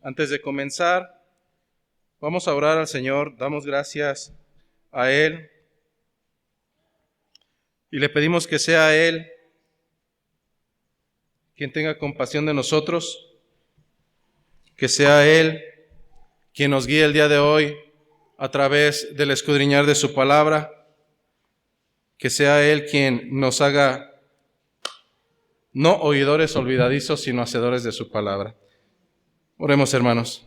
Antes de comenzar, vamos a orar al Señor, damos gracias a Él y le pedimos que sea Él quien tenga compasión de nosotros, que sea Él quien nos guíe el día de hoy a través del escudriñar de su palabra, que sea Él quien nos haga no oidores olvidadizos, sino hacedores de su palabra. Oremos, hermanos.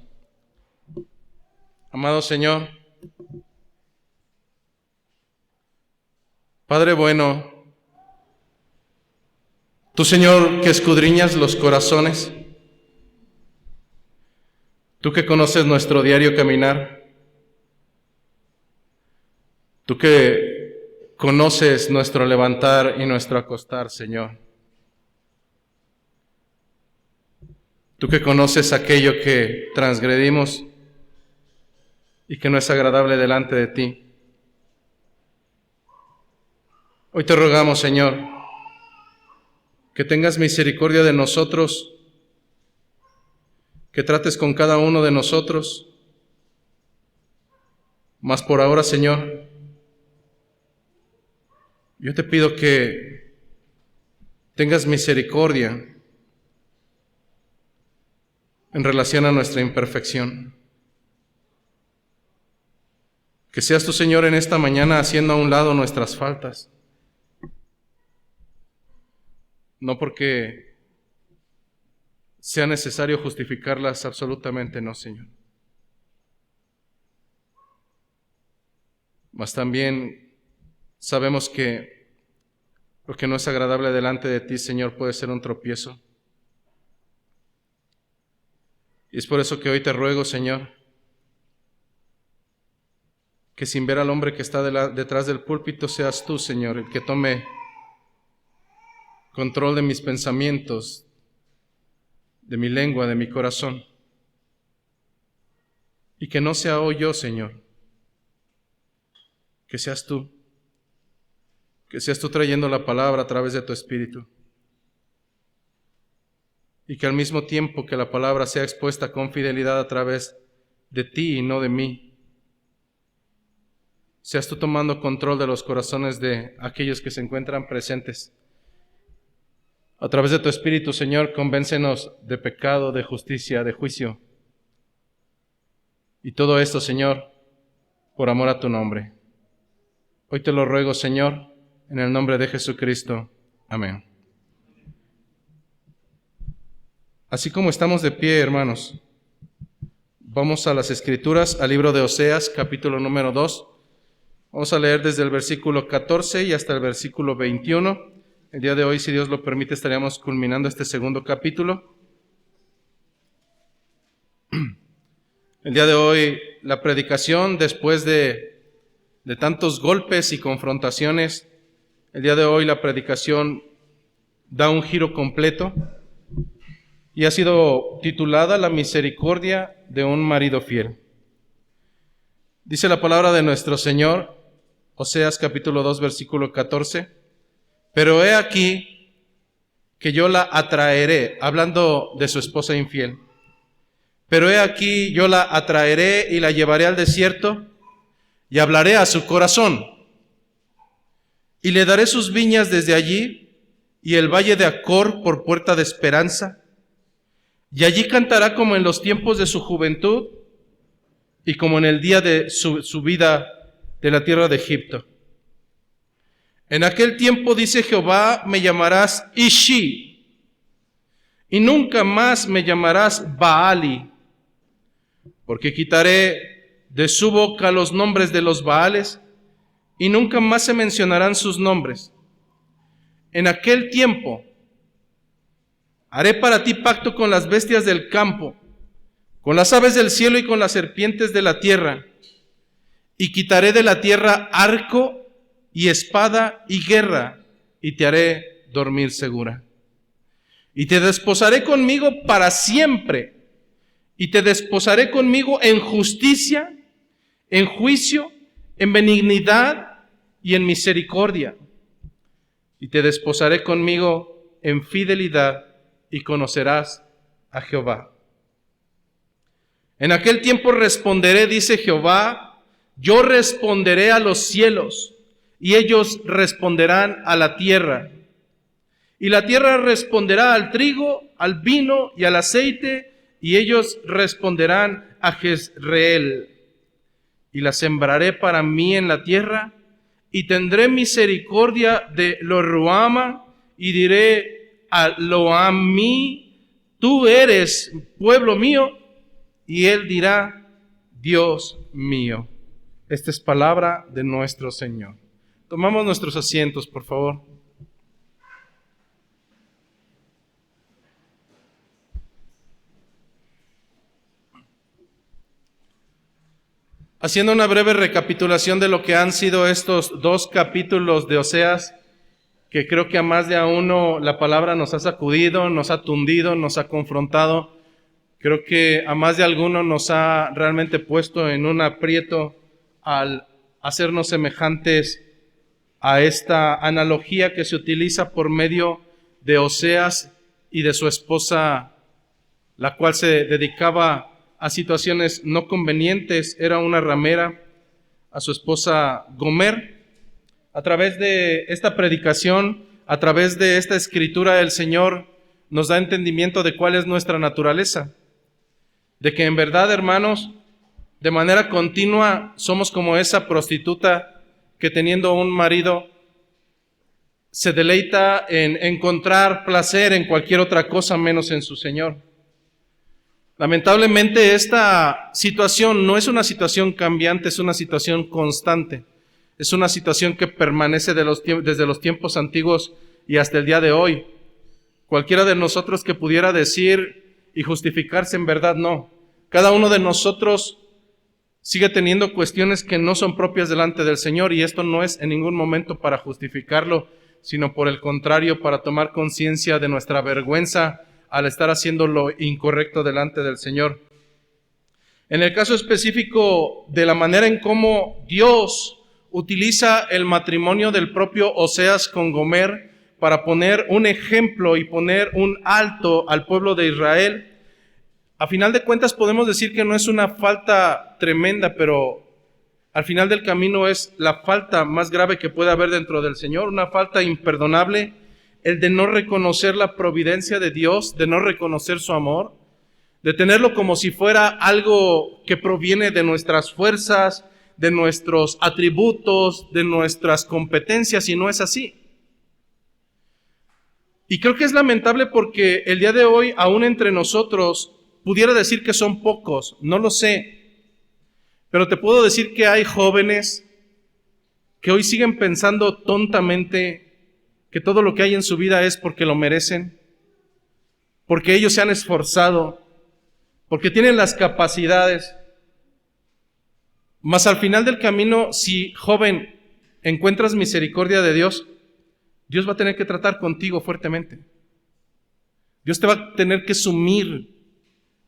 Amado Señor, Padre bueno, tú, Señor, que escudriñas los corazones, tú que conoces nuestro diario caminar, tú que conoces nuestro levantar y nuestro acostar, Señor. Tú que conoces aquello que transgredimos y que no es agradable delante de ti. Hoy te rogamos, Señor, que tengas misericordia de nosotros, que trates con cada uno de nosotros. Mas por ahora, Señor, yo te pido que tengas misericordia en relación a nuestra imperfección. Que seas tú, Señor, en esta mañana haciendo a un lado nuestras faltas. No porque sea necesario justificarlas, absolutamente no, Señor. Mas también sabemos que lo que no es agradable delante de ti, Señor, puede ser un tropiezo. Y es por eso que hoy te ruego, Señor, que sin ver al hombre que está detrás del púlpito, seas tú, Señor, el que tome control de mis pensamientos, de mi lengua, de mi corazón. Y que no sea hoy yo, Señor, que seas tú. Que seas tú trayendo la palabra a través de tu Espíritu. Y que al mismo tiempo que la palabra sea expuesta con fidelidad a través de ti y no de mí, seas tú tomando control de los corazones de aquellos que se encuentran presentes. A través de tu Espíritu, Señor, convéncenos de pecado, de justicia, de juicio. Y todo esto, Señor, por amor a tu nombre. Hoy te lo ruego, Señor, en el nombre de Jesucristo. Amén. Así como estamos de pie, hermanos, vamos a las Escrituras, al libro de Oseas, capítulo número 2. Vamos a leer desde el versículo 14 y hasta el versículo 21. El día de hoy, si Dios lo permite, estaríamos culminando este segundo capítulo. El día de hoy, la predicación, después de tantos golpes y confrontaciones, el día de hoy la predicación da un giro completo y ha sido titulada La misericordia de un marido fiel. Dice la palabra de nuestro Señor, Oseas capítulo 2, versículo 14, pero he aquí que yo la atraeré, hablando de su esposa infiel, pero he aquí yo la atraeré y la llevaré al desierto y hablaré a su corazón y le daré sus viñas desde allí y el valle de Acor por puerta de esperanza, y allí cantará como en los tiempos de su juventud y como en el día de su vida de la tierra de Egipto. En aquel tiempo, dice Jehová, me llamarás Ishi, y nunca más me llamarás Baali, porque quitaré de su boca los nombres de los Baales, y nunca más se mencionarán sus nombres. En aquel tiempo haré para ti pacto con las bestias del campo, con las aves del cielo y con las serpientes de la tierra, y quitaré de la tierra arco y espada y guerra, y te haré dormir segura. Y te desposaré conmigo para siempre, y te desposaré conmigo en justicia, en juicio, en benignidad y en misericordia. Y te desposaré conmigo en fidelidad, y conocerás a Jehová. En aquel tiempo responderé, dice Jehová, yo responderé a los cielos, y ellos responderán a la tierra. Y la tierra responderá al trigo, al vino y al aceite, y ellos responderán a Jezreel. Y la sembraré para mí en la tierra, y tendré misericordia de Lo-ruhama, y diré a Lo-ammi, tú eres pueblo mío, y él dirá, Dios mío. Esta es palabra de nuestro Señor. Tomamos nuestros asientos, por favor. Haciendo una breve recapitulación de lo que han sido estos 2 capítulos de Oseas, que creo que a más de a uno la palabra nos ha sacudido, nos ha tundido, nos ha confrontado. Creo que a más de alguno nos ha realmente puesto en un aprieto al hacernos semejantes a esta analogía que se utiliza por medio de Oseas y de su esposa, la cual se dedicaba a situaciones no convenientes, era una ramera, a su esposa Gomer. A través de esta predicación, a través de esta escritura, el Señor nos da entendimiento de cuál es nuestra naturaleza, de que en verdad, hermanos, de manera continua somos como esa prostituta que teniendo un marido se deleita en encontrar placer en cualquier otra cosa menos en su Señor. Lamentablemente esta situación no es una situación cambiante, es una situación constante. Es una situación que permanece desde los tiempos antiguos y hasta el día de hoy. Cualquiera de nosotros que pudiera decir y justificarse, en verdad no. Cada uno de nosotros sigue teniendo cuestiones que no son propias delante del Señor, y esto no es en ningún momento para justificarlo, sino por el contrario, para tomar conciencia de nuestra vergüenza al estar haciendo lo incorrecto delante del Señor. En el caso específico de la manera en cómo Dios utiliza el matrimonio del propio Oseas con Gomer para poner un ejemplo y poner un alto al pueblo de Israel, a final de cuentas podemos decir que no es una falta tremenda, pero al final del camino es la falta más grave que puede haber dentro del Señor, una falta imperdonable, el de no reconocer la providencia de Dios, de no reconocer su amor, de tenerlo como si fuera algo que proviene de nuestras fuerzas, de nuestros atributos, de nuestras competencias, y no es así. Y creo que es lamentable porque el día de hoy, aún entre nosotros, pudiera decir que son pocos, no lo sé, pero te puedo decir que hay jóvenes que hoy siguen pensando tontamente que todo lo que hay en su vida es porque lo merecen, porque ellos se han esforzado, porque tienen las capacidades. Mas al final del camino, si, joven, encuentras misericordia de Dios, Dios va a tener que tratar contigo fuertemente. Dios te va a tener que sumir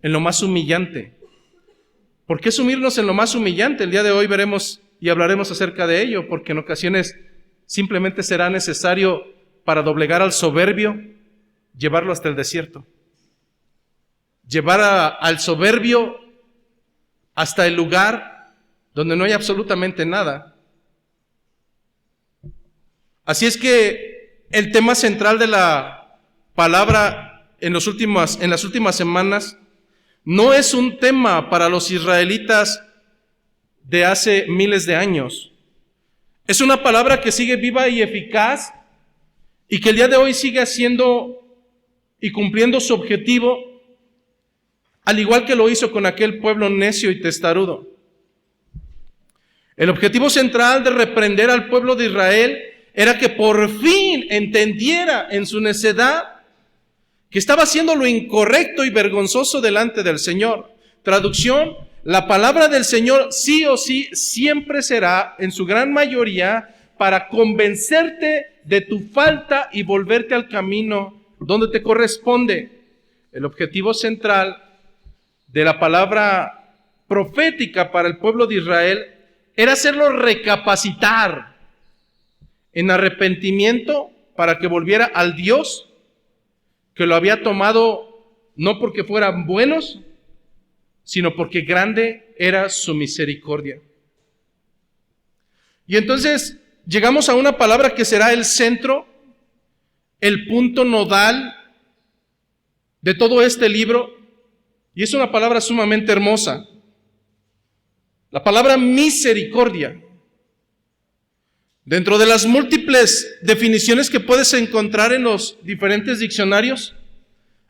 en lo más humillante. ¿Por qué sumirnos en lo más humillante? El día de hoy veremos y hablaremos acerca de ello, porque en ocasiones simplemente será necesario, para doblegar al soberbio, llevarlo hasta el desierto. Llevar al soberbio hasta el lugar donde no hay absolutamente nada. Así es que el tema central de la palabra en las últimas semanas no es un tema para los israelitas de hace miles de años. Es una palabra que sigue viva y eficaz y que el día de hoy sigue haciendo y cumpliendo su objetivo, al igual que lo hizo con aquel pueblo necio y testarudo. El objetivo central de reprender al pueblo de Israel era que por fin entendiera en su necedad que estaba haciendo lo incorrecto y vergonzoso delante del Señor. Traducción: la palabra del Señor sí o sí siempre será, en su gran mayoría, para convencerte de tu falta y volverte al camino donde te corresponde. El objetivo central de la palabra profética para el pueblo de Israel era hacerlo recapacitar en arrepentimiento para que volviera al Dios que lo había tomado no porque fueran buenos, sino porque grande era su misericordia. Y entonces llegamos a una palabra que será el centro, el punto nodal de todo este libro, y es una palabra sumamente hermosa. La palabra misericordia. Dentro de las múltiples definiciones que puedes encontrar en los diferentes diccionarios,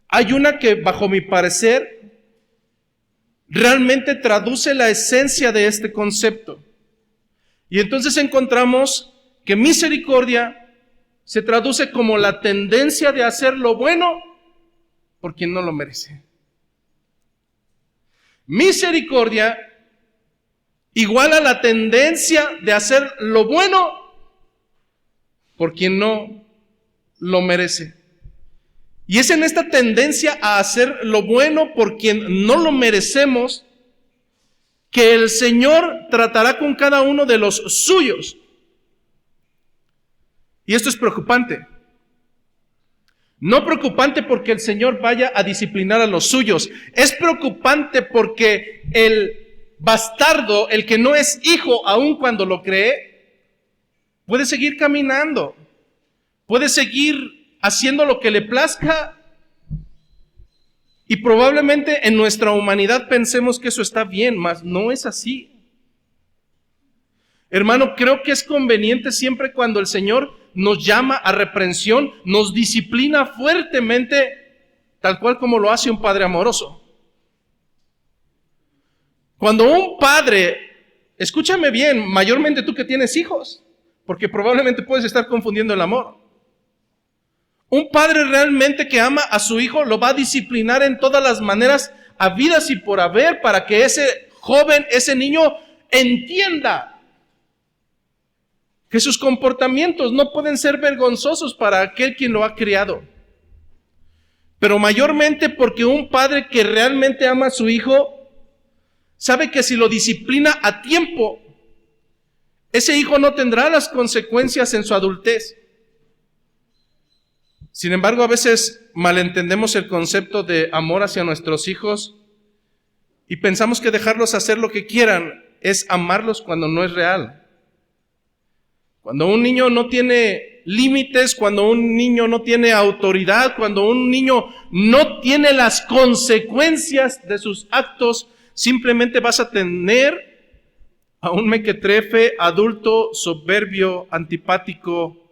hay una que, bajo mi parecer, realmente traduce la esencia de este concepto. Y entonces encontramos que misericordia se traduce como la tendencia de hacer lo bueno por quien no lo merece. Misericordia igual a la tendencia de hacer lo bueno por quien no lo merece. Y es en esta tendencia a hacer lo bueno por quien no lo merecemos que el Señor tratará con cada uno de los suyos. Y esto es preocupante. No preocupante porque el Señor vaya a disciplinar a los suyos. Es preocupante porque el bastardo, el que no es hijo aun cuando lo cree, puede seguir caminando, puede seguir haciendo lo que le plazca, y probablemente en nuestra humanidad pensemos que eso está bien, mas no es así. Hermano, creo que es conveniente siempre cuando el Señor nos llama a reprensión, nos disciplina fuertemente, tal cual como lo hace un padre amoroso. Cuando un padre, escúchame bien, mayormente tú que tienes hijos, porque probablemente puedes estar confundiendo el amor. Un padre realmente que ama a su hijo lo va a disciplinar en todas las maneras habidas y por haber para que ese joven, ese niño entienda que sus comportamientos no pueden ser vergonzosos para aquel quien lo ha criado. Pero mayormente porque un padre que realmente ama a su hijo sabe que si lo disciplina a tiempo, ese hijo no tendrá las consecuencias en su adultez. Sin embargo, a veces malentendemos el concepto de amor hacia nuestros hijos y pensamos que dejarlos hacer lo que quieran es amarlos cuando no es real. Cuando un niño no tiene límites, cuando un niño no tiene autoridad, cuando un niño no tiene las consecuencias de sus actos, simplemente vas a tener a un mequetrefe, adulto, soberbio, antipático,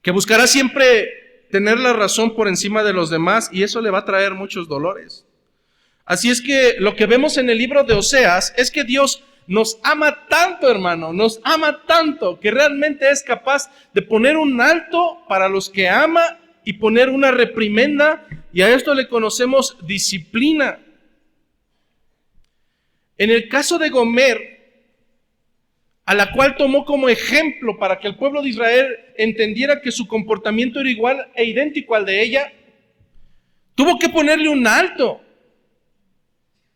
que buscará siempre tener la razón por encima de los demás, y eso le va a traer muchos dolores. Así es que lo que vemos en el libro de Oseas es que Dios nos ama tanto, hermano, nos ama tanto, que realmente es capaz de poner un alto para los que ama y poner una reprimenda, y a esto le conocemos disciplina. En el caso de Gomer, a la cual tomó como ejemplo para que el pueblo de Israel entendiera que su comportamiento era igual e idéntico al de ella, tuvo que ponerle un alto.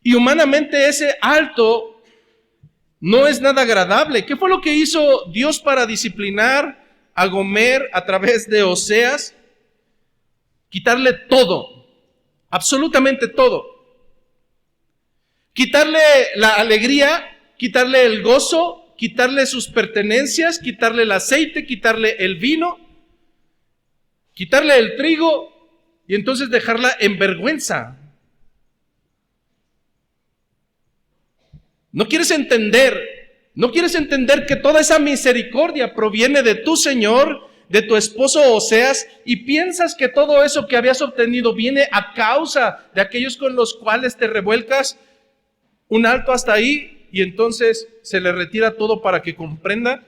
Y humanamente ese alto no es nada agradable. ¿Qué fue lo que hizo Dios para disciplinar a Gomer a través de Oseas? Quitarle todo, absolutamente todo. Quitarle la alegría, quitarle el gozo, quitarle sus pertenencias, quitarle el aceite, quitarle el vino, quitarle el trigo y entonces dejarla en vergüenza. ¿No quieres entender que toda esa misericordia proviene de tu Señor, de tu esposo Oseas, y piensas que todo eso que habías obtenido viene a causa de aquellos con los cuales te revuelcas? Un alto hasta ahí. Y entonces se le retira todo para que comprenda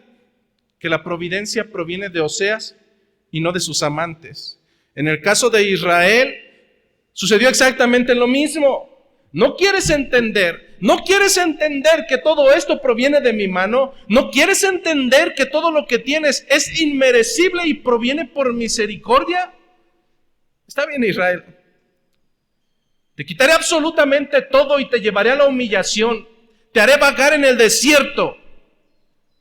que la providencia proviene de Oseas y no de sus amantes. En el caso de Israel, sucedió exactamente lo mismo. ¿No quieres entender que todo esto proviene de mi mano? ¿No quieres entender que todo lo que tienes es inmerecible y proviene por misericordia? Está bien, Israel. Te quitaré absolutamente todo y te llevaré a la humillación. Te haré vagar en el desierto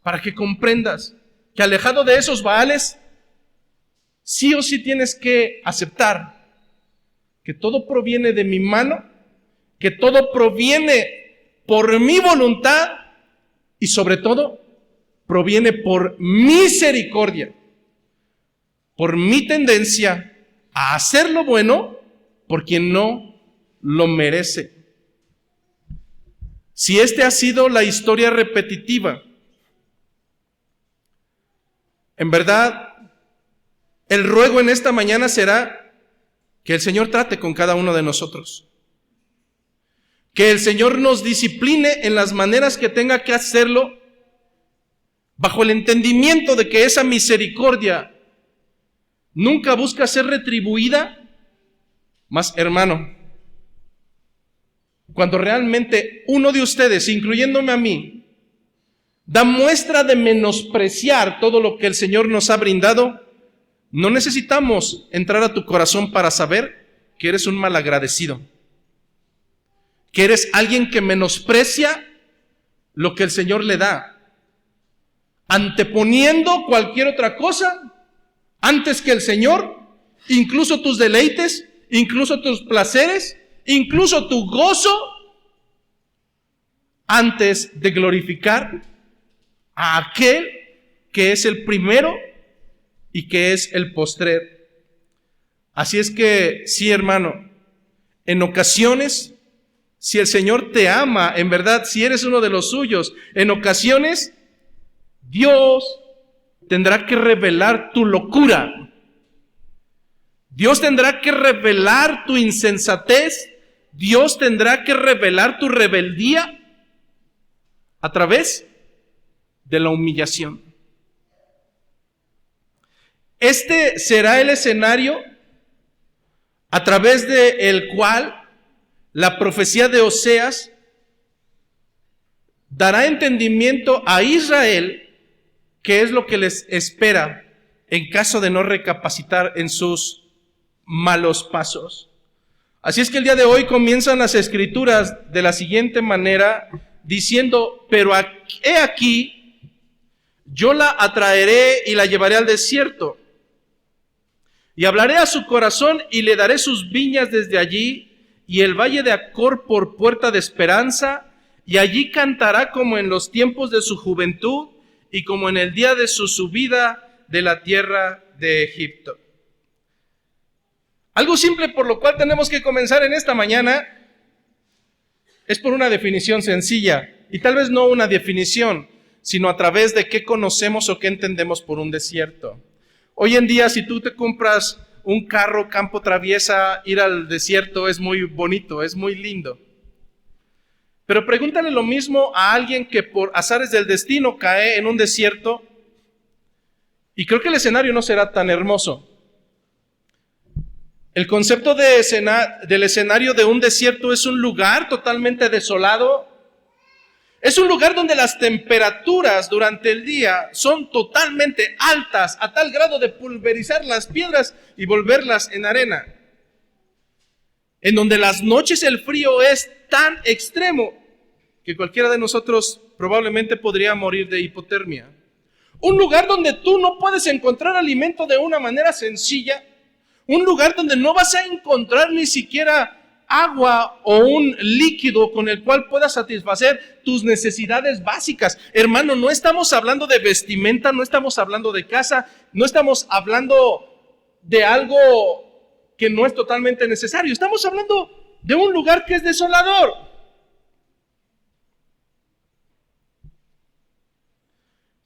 para que comprendas que alejado de esos Baales, sí o sí tienes que aceptar que todo proviene de mi mano que todo proviene por mi voluntad y sobre todo proviene por misericordia, por mi tendencia a hacer lo bueno por quien no lo merece. Si esta ha sido la historia repetitiva, en verdad, el ruego en esta mañana será que el Señor trate con cada uno de nosotros. Que el Señor nos discipline en las maneras que tenga que hacerlo, bajo el entendimiento de que esa misericordia nunca busca ser retribuida. Mas, hermano, cuando realmente uno de ustedes, incluyéndome a mí, da muestra de menospreciar todo lo que el Señor nos ha brindado, no necesitamos entrar a tu corazón para saber que eres un malagradecido, que eres alguien que menosprecia lo que el Señor le da, anteponiendo cualquier otra cosa antes que el Señor, incluso tus deleites, incluso tus placeres, incluso tu gozo, antes de glorificar a aquel que es el primero y que es el postrer. Así es que, sí, hermano, en ocasiones, si el Señor te ama, en verdad, si eres uno de los suyos, en ocasiones Dios tendrá que revelar tu locura. Dios tendrá que revelar tu insensatez. Dios tendrá que revelar tu rebeldía a través de la humillación. Este será el escenario a través del cual la profecía de Oseas dará entendimiento a Israel qué es lo que les espera en caso de no recapacitar en sus malos pasos. Así es que el día de hoy comienzan las escrituras de la siguiente manera, diciendo: pero he aquí, yo la atraeré y la llevaré al desierto, y hablaré a su corazón y le daré sus viñas desde allí, y el valle de Acor por puerta de esperanza, y allí cantará como en los tiempos de su juventud, y como en el día de su subida de la tierra de Egipto. Algo simple por lo cual tenemos que comenzar en esta mañana es por una definición sencilla, y tal vez no una definición, sino a través de qué conocemos o qué entendemos por un desierto. Hoy en día, si tú te compras un carro campo traviesa, ir al desierto es muy bonito, es muy lindo. Pero pregúntale lo mismo a alguien que por azares del destino cae en un desierto, y creo que el escenario no será tan hermoso. El concepto del escenario de un desierto es un lugar totalmente desolado. Es un lugar donde las temperaturas durante el día son totalmente altas, a tal grado de pulverizar las piedras y volverlas en arena. En donde las noches el frío es tan extremo que cualquiera de nosotros probablemente podría morir de hipotermia. Un lugar donde tú no puedes encontrar alimento de una manera sencilla. Un lugar donde no vas a encontrar ni siquiera agua o un líquido con el cual puedas satisfacer tus necesidades básicas. Hermano, no estamos hablando de vestimenta, no estamos hablando de casa, no estamos hablando de algo que no es totalmente necesario. Estamos hablando de un lugar que es desolador.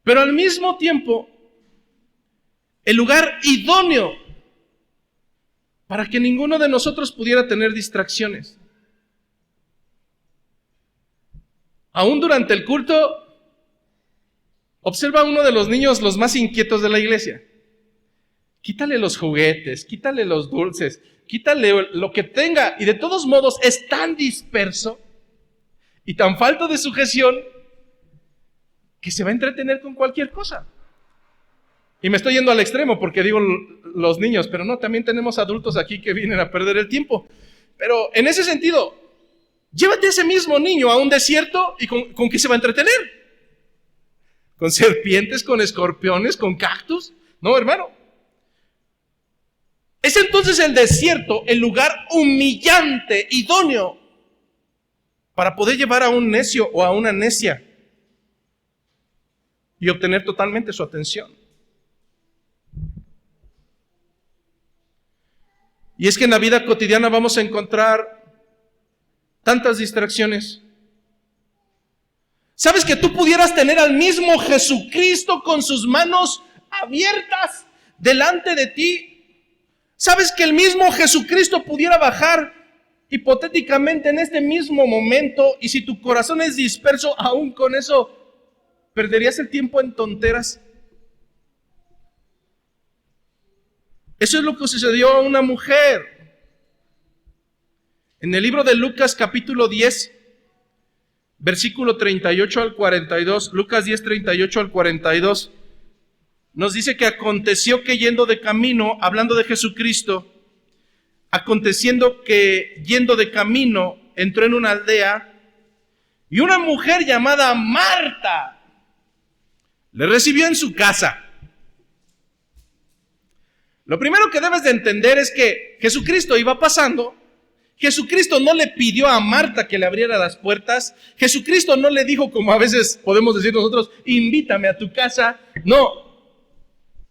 Pero al mismo tiempo, el lugar idóneo para que ninguno de nosotros pudiera tener distracciones. Aún durante el culto, observa a uno de los niños los más inquietos de la iglesia. Quítale los juguetes, quítale los dulces, quítale lo que tenga, y de todos modos es tan disperso y tan falto de sujeción que se va a entretener con cualquier cosa. Y me estoy yendo al extremo porque digo los niños, pero no, también tenemos adultos aquí que vienen a perder el tiempo. Pero en ese sentido, llévate a ese mismo niño a un desierto y ¿con qué se va a entretener? ¿Con serpientes, con escorpiones, con cactus? No, hermano. Es entonces el desierto el lugar humillante, idóneo, para poder llevar a un necio o a una necia y obtener totalmente su atención. Y es que en la vida cotidiana vamos a encontrar tantas distracciones. ¿Sabes que tú pudieras tener al mismo Jesucristo con sus manos abiertas delante de ti? ¿Sabes que el mismo Jesucristo pudiera bajar hipotéticamente en este mismo momento? Y si tu corazón es disperso, aún con eso, ¿perderías el tiempo en tonteras? Eso es lo que sucedió a una mujer. En el libro de Lucas capítulo 10, versículo 38 al 42, Lucas 10, 38 al 42, nos dice que aconteció que yendo de camino, hablando de Jesucristo, aconteciendo que yendo de camino, entró en una aldea y una mujer llamada Marta le recibió en su casa. Lo primero que debes de entender es que Jesucristo iba pasando. Jesucristo no le pidió a Marta que le abriera las puertas. Jesucristo no le dijo, como a veces podemos decir nosotros, invítame a tu casa. No.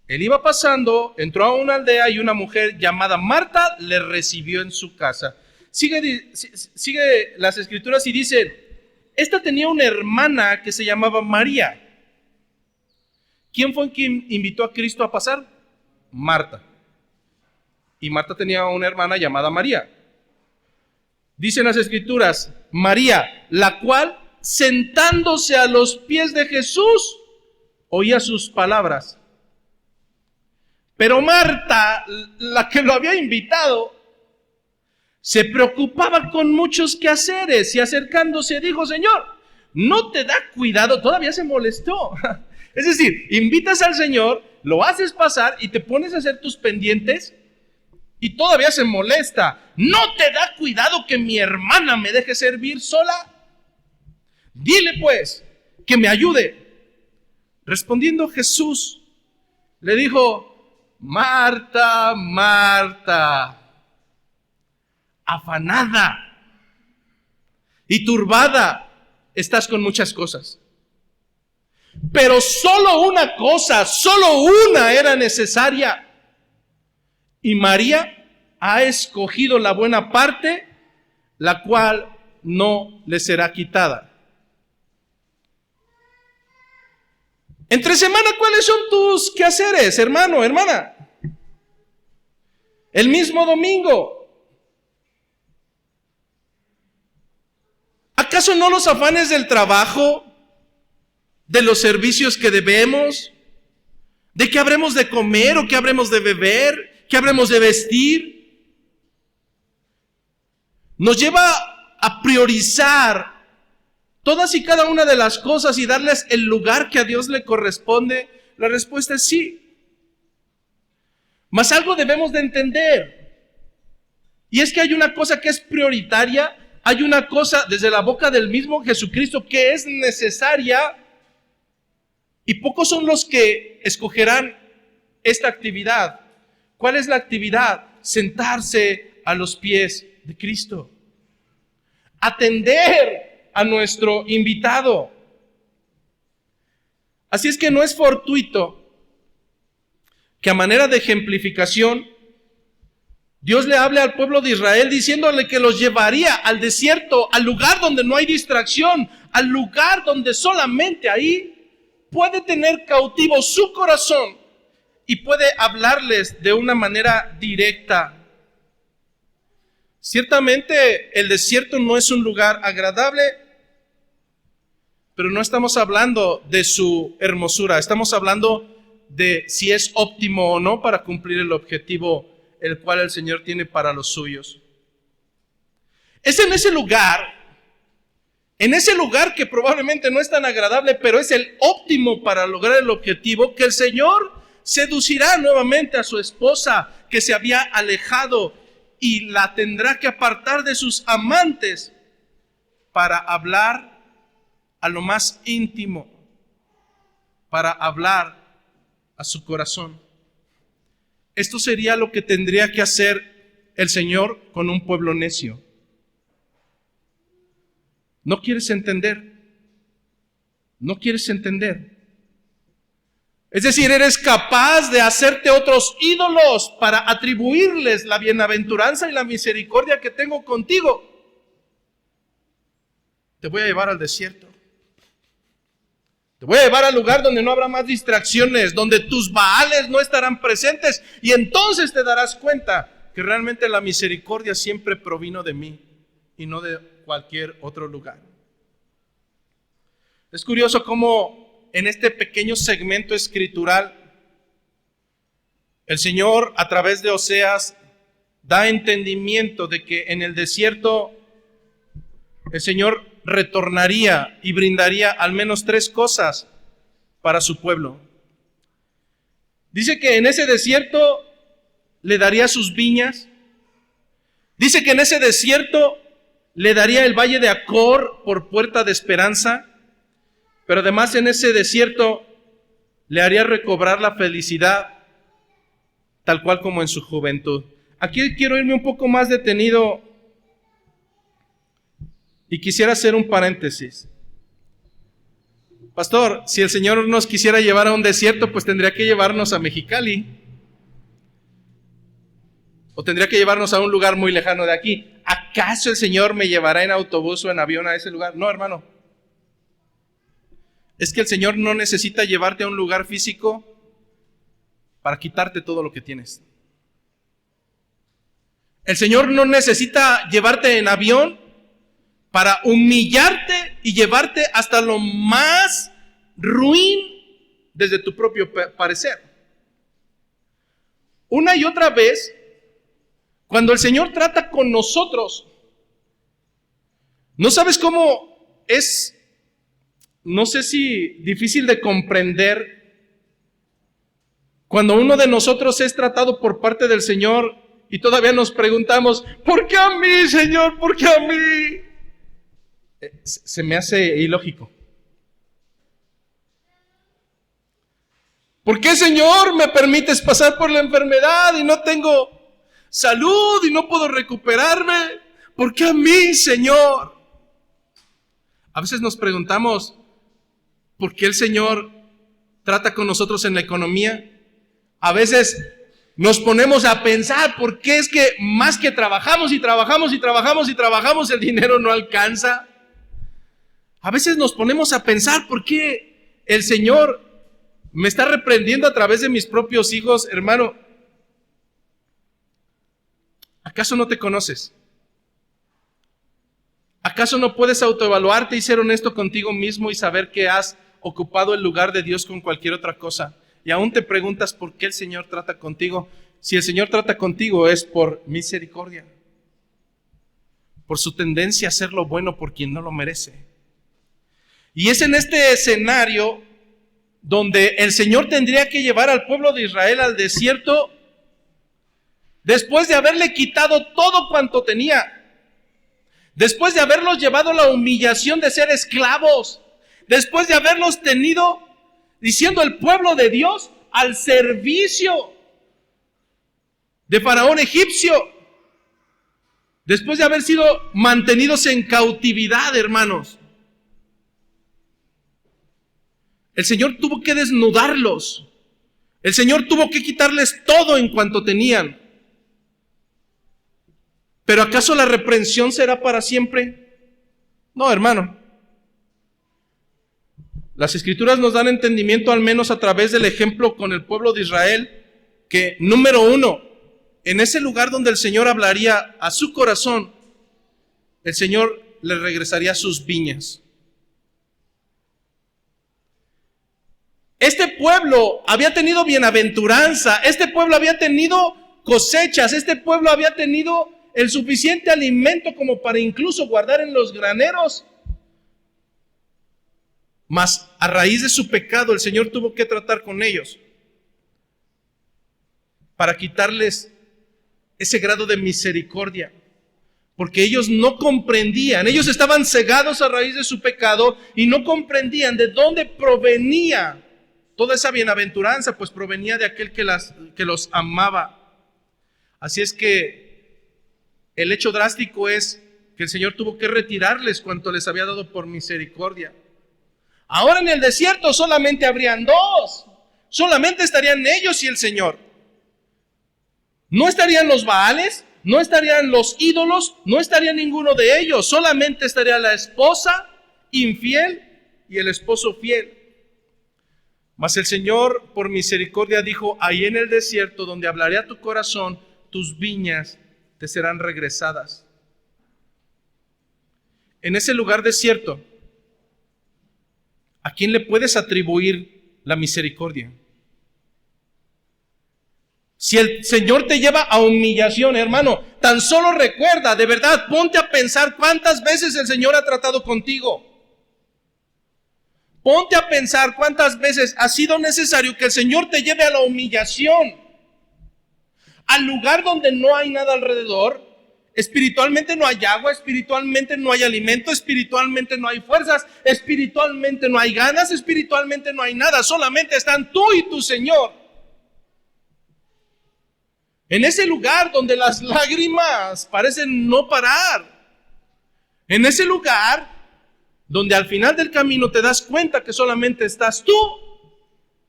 Él iba pasando, entró a una aldea y una mujer llamada Marta le recibió en su casa. Sigue las escrituras y dice, esta tenía una hermana que se llamaba María. ¿Quién fue quien invitó a Cristo a pasar? Marta. Y Marta tenía una hermana llamada María. Dicen las escrituras, María, la cual sentándose a los pies de Jesús, oía sus palabras. Pero Marta, la que lo había invitado, se preocupaba con muchos quehaceres y acercándose dijo, Señor, ¿no te da cuidado? Todavía se molestó. Es decir, invitas al Señor, lo haces pasar y te pones a hacer tus pendientes y todavía se molesta. ¿No te da cuidado que mi hermana me deje servir sola? Dile pues que me ayude. Respondiendo Jesús, le dijo, Marta, Marta, afanada y turbada estás con muchas cosas. Pero solo una cosa, solo una era necesaria. Y María ha escogido la buena parte, la cual no le será quitada. Entre semana, ¿cuáles son tus quehaceres, hermano, hermana? El mismo domingo. ¿Acaso no los afanes del trabajo, de los servicios que debemos, de qué habremos de comer o qué habremos de beber, qué habremos de vestir, nos lleva a priorizar todas y cada una de las cosas y darles el lugar que a Dios le corresponde? La respuesta es sí. Mas algo debemos de entender, y es que hay una cosa que es prioritaria, hay una cosa desde la boca del mismo Jesucristo que es necesaria, y pocos son los que escogerán esta actividad. ¿Cuál es la actividad? Sentarse a los pies de Cristo. Atender a nuestro invitado. Así es que no es fortuito que a manera de ejemplificación Dios le hable al pueblo de Israel diciéndole que los llevaría al desierto, al lugar donde no hay distracción, al lugar donde solamente ahí puede tener cautivo su corazón y puede hablarles de una manera directa. Ciertamente el desierto no es un lugar agradable, pero no estamos hablando de su hermosura, estamos hablando de si es óptimo o no para cumplir el objetivo el cual el Señor tiene para los suyos. Es en ese lugar que probablemente no es tan agradable, pero es el óptimo para lograr el objetivo, que el Señor seducirá nuevamente a su esposa que se había alejado y la tendrá que apartar de sus amantes para hablar a lo más íntimo, para hablar a su corazón. Esto sería lo que tendría que hacer el Señor con un pueblo necio. No quieres entender. No quieres entender. Es decir, eres capaz de hacerte otros ídolos para atribuirles la bienaventuranza y la misericordia que tengo contigo. Te voy a llevar al desierto. Te voy a llevar al lugar donde no habrá más distracciones, donde tus baales no estarán presentes, y entonces te darás cuenta que realmente la misericordia siempre provino de mí y no de cualquier otro lugar. Es curioso cómo en este pequeño segmento escritural el Señor, a través de Oseas, da entendimiento de que en el desierto el Señor retornaría y brindaría al menos 3 cosas para su pueblo. Dice que en ese desierto le daría sus viñas. Dice que en ese desierto le daría el valle de Acor por puerta de esperanza. Pero además en ese desierto le haría recobrar la felicidad, tal cual como en su juventud. Aquí quiero irme un poco más detenido y quisiera hacer un paréntesis. Pastor, si el Señor nos quisiera llevar a un desierto, pues tendría que llevarnos a Mexicali. O tendría que llevarnos a un lugar muy lejano de aquí. ¿Acaso el Señor me llevará en autobús o en avión a ese lugar? No, hermano. Es que el Señor no necesita llevarte a un lugar físico para quitarte todo lo que tienes. El Señor no necesita llevarte en avión para humillarte y llevarte hasta lo más ruin desde tu propio parecer. Una y otra vez, cuando el Señor trata con nosotros, ¿no sabes cómo es? No sé si difícil de comprender cuando uno de nosotros es tratado por parte del Señor y todavía nos preguntamos, ¿por qué a mí, Señor? ¿Por qué a mí? Se me hace ilógico. ¿Por qué, Señor, me permites pasar por la enfermedad y no tengo salud y no puedo recuperarme? ¿Por qué a mí, Señor? A veces nos preguntamos, ¿por qué el Señor trata con nosotros en la economía? A veces nos ponemos a pensar, ¿por qué es que más que trabajamos y trabajamos y trabajamos y trabajamos, el dinero no alcanza? A veces nos ponemos a pensar, ¿por qué el Señor me está reprendiendo a través de mis propios hijos? Hermano, ¿acaso no te conoces? ¿Acaso no puedes autoevaluarte y ser honesto contigo mismo y saber que has ocupado el lugar de Dios con cualquier otra cosa? Y aún te preguntas por qué el Señor trata contigo. Si el Señor trata contigo es por misericordia, por su tendencia a hacer lo bueno por quien no lo merece. Y es en este escenario donde el Señor tendría que llevar al pueblo de Israel al desierto después de haberle quitado todo cuanto tenía. Después de haberlos llevado a la humillación de ser esclavos, después de haberlos tenido, diciendo el pueblo de Dios, al servicio de Faraón egipcio, después de haber sido mantenidos en cautividad, hermanos, el Señor tuvo que desnudarlos, el Señor tuvo que quitarles todo en cuanto tenían. ¿Pero acaso la reprensión será para siempre? No, hermano. Las Escrituras nos dan entendimiento, al menos a través del ejemplo con el pueblo de Israel, que número 1, en ese lugar donde el Señor hablaría a su corazón, el Señor le regresaría sus viñas. Este pueblo había tenido bienaventuranza, este pueblo había tenido cosechas, este pueblo había tenido el suficiente alimento como para incluso guardar en los graneros. Mas a raíz de su pecado el Señor tuvo que tratar con ellos para quitarles ese grado de misericordia, porque ellos no comprendían, ellos estaban cegados a raíz de su pecado y no comprendían de dónde provenía toda esa bienaventuranza, pues provenía de aquel que los amaba. Así es que el hecho drástico es que el Señor tuvo que retirarles cuanto les había dado por misericordia. Ahora en el desierto solamente habrían dos, solamente estarían ellos y el Señor. No estarían los Baales, no estarían los ídolos, no estaría ninguno de ellos, solamente estaría la esposa infiel y el esposo fiel. Mas el Señor por misericordia dijo: ahí en el desierto donde hablaré a tu corazón, tus viñas te serán regresadas. En ese lugar desierto, ¿a quién le puedes atribuir la misericordia? Si el Señor te lleva a humillación, hermano, tan solo recuerda, de verdad, ponte a pensar cuántas veces el Señor ha tratado contigo. Ponte a pensar cuántas veces ha sido necesario que el Señor te lleve a la humillación, al lugar donde no hay nada alrededor. Espiritualmente no hay agua, espiritualmente no hay alimento, espiritualmente no hay fuerzas, espiritualmente no hay ganas, espiritualmente no hay nada, solamente están tú y tu Señor. En ese lugar donde las lágrimas parecen no parar, en ese lugar donde al final del camino te das cuenta que solamente estás tú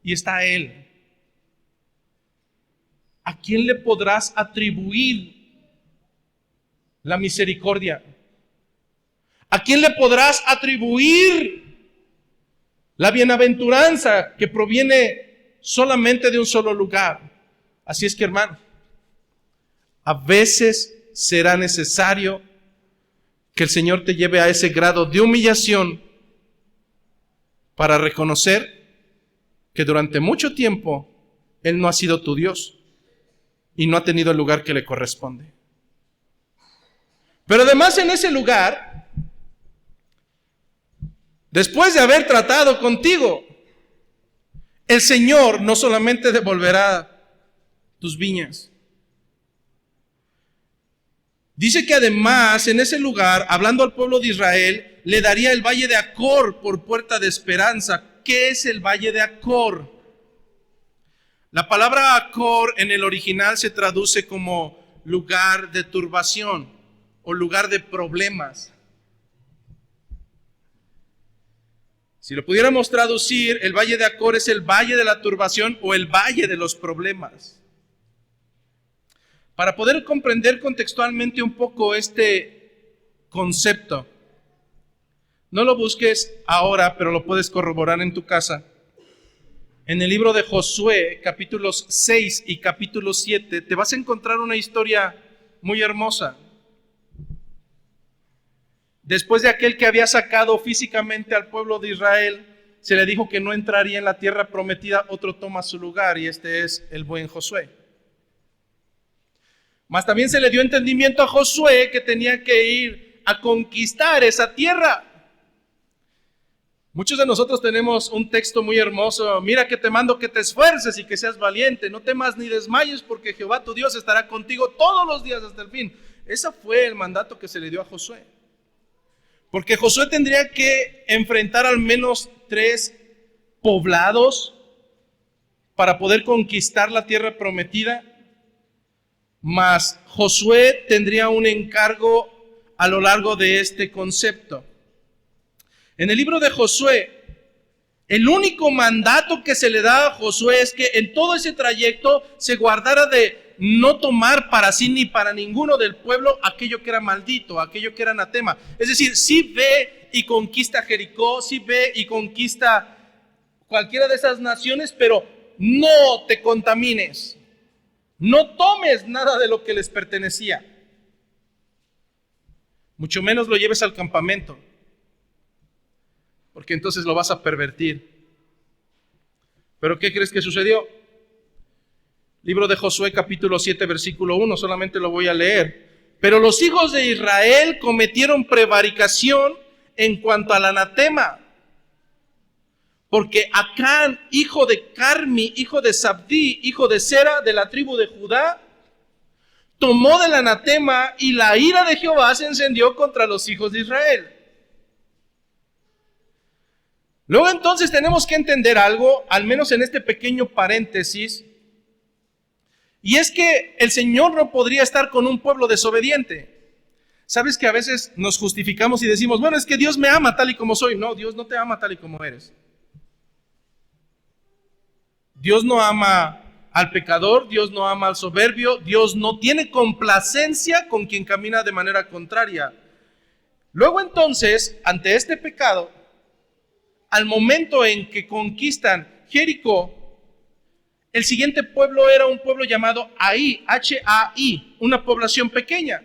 y está Él. ¿A quién le podrás atribuir la misericordia? ¿A quién le podrás atribuir la bienaventuranza que proviene solamente de un solo lugar? Así es que, hermano, a veces será necesario que el Señor te lleve a ese grado de humillación para reconocer que durante mucho tiempo Él no ha sido tu Dios y no ha tenido el lugar que le corresponde. Pero además en ese lugar, después de haber tratado contigo, el Señor no solamente devolverá tus viñas. Dice que además en ese lugar, hablando al pueblo de Israel, le daría el valle de Acor por puerta de esperanza. ¿Qué es el valle de Acor? La palabra Acor en el original se traduce como lugar de turbación o lugar de problemas. Si lo pudiéramos traducir, el valle de Acor es el valle de la turbación o el valle de los problemas. Para poder comprender contextualmente un poco este concepto, no lo busques ahora, pero lo puedes corroborar en tu casa. En el libro de Josué, capítulos 6 y capítulo 7, te vas a encontrar una historia muy hermosa. Después de aquel que había sacado físicamente al pueblo de Israel, se le dijo que no entraría en la tierra prometida, otro toma su lugar, y este es el buen Josué. Mas también se le dio entendimiento a Josué que tenía que ir a conquistar esa tierra. Muchos de nosotros tenemos un texto muy hermoso: mira que te mando que te esfuerces y que seas valiente, no temas ni desmayes, porque Jehová tu Dios estará contigo todos los días hasta el fin. Ese fue el mandato que se le dio a Josué. Porque Josué tendría que enfrentar al menos 3 poblados para poder conquistar la tierra prometida. Mas Josué tendría un encargo a lo largo de este concepto. En el libro de Josué, el único mandato que se le da a Josué es que en todo ese trayecto se guardara de no tomar para sí ni para ninguno del pueblo aquello que era maldito, aquello que era anatema. Es decir, sí ve y conquista Jericó, sí ve y conquista cualquiera de esas naciones, pero no te contamines. No tomes nada de lo que les pertenecía. Mucho menos lo lleves al campamento, porque entonces lo vas a pervertir. ¿Pero qué crees que sucedió? Libro de Josué, capítulo 7, versículo 1, solamente lo voy a leer. Pero los hijos de Israel cometieron prevaricación en cuanto al anatema, porque Acán, hijo de Carmi, hijo de Sabdí, hijo de Sera, de la tribu de Judá, tomó del anatema, y la ira de Jehová se encendió contra los hijos de Israel. Luego entonces tenemos que entender algo, al menos en este pequeño paréntesis, y es que el Señor no podría estar con un pueblo desobediente. ¿Sabes que a veces nos justificamos y decimos, bueno, es que Dios me ama tal y como soy? No, Dios no te ama tal y como eres. Dios no ama al pecador, Dios no ama al soberbio, Dios no tiene complacencia con quien camina de manera contraria. Luego entonces, ante este pecado, al momento en que conquistan Jericó, el siguiente pueblo era un pueblo llamado Ai, H-A-I, una población pequeña.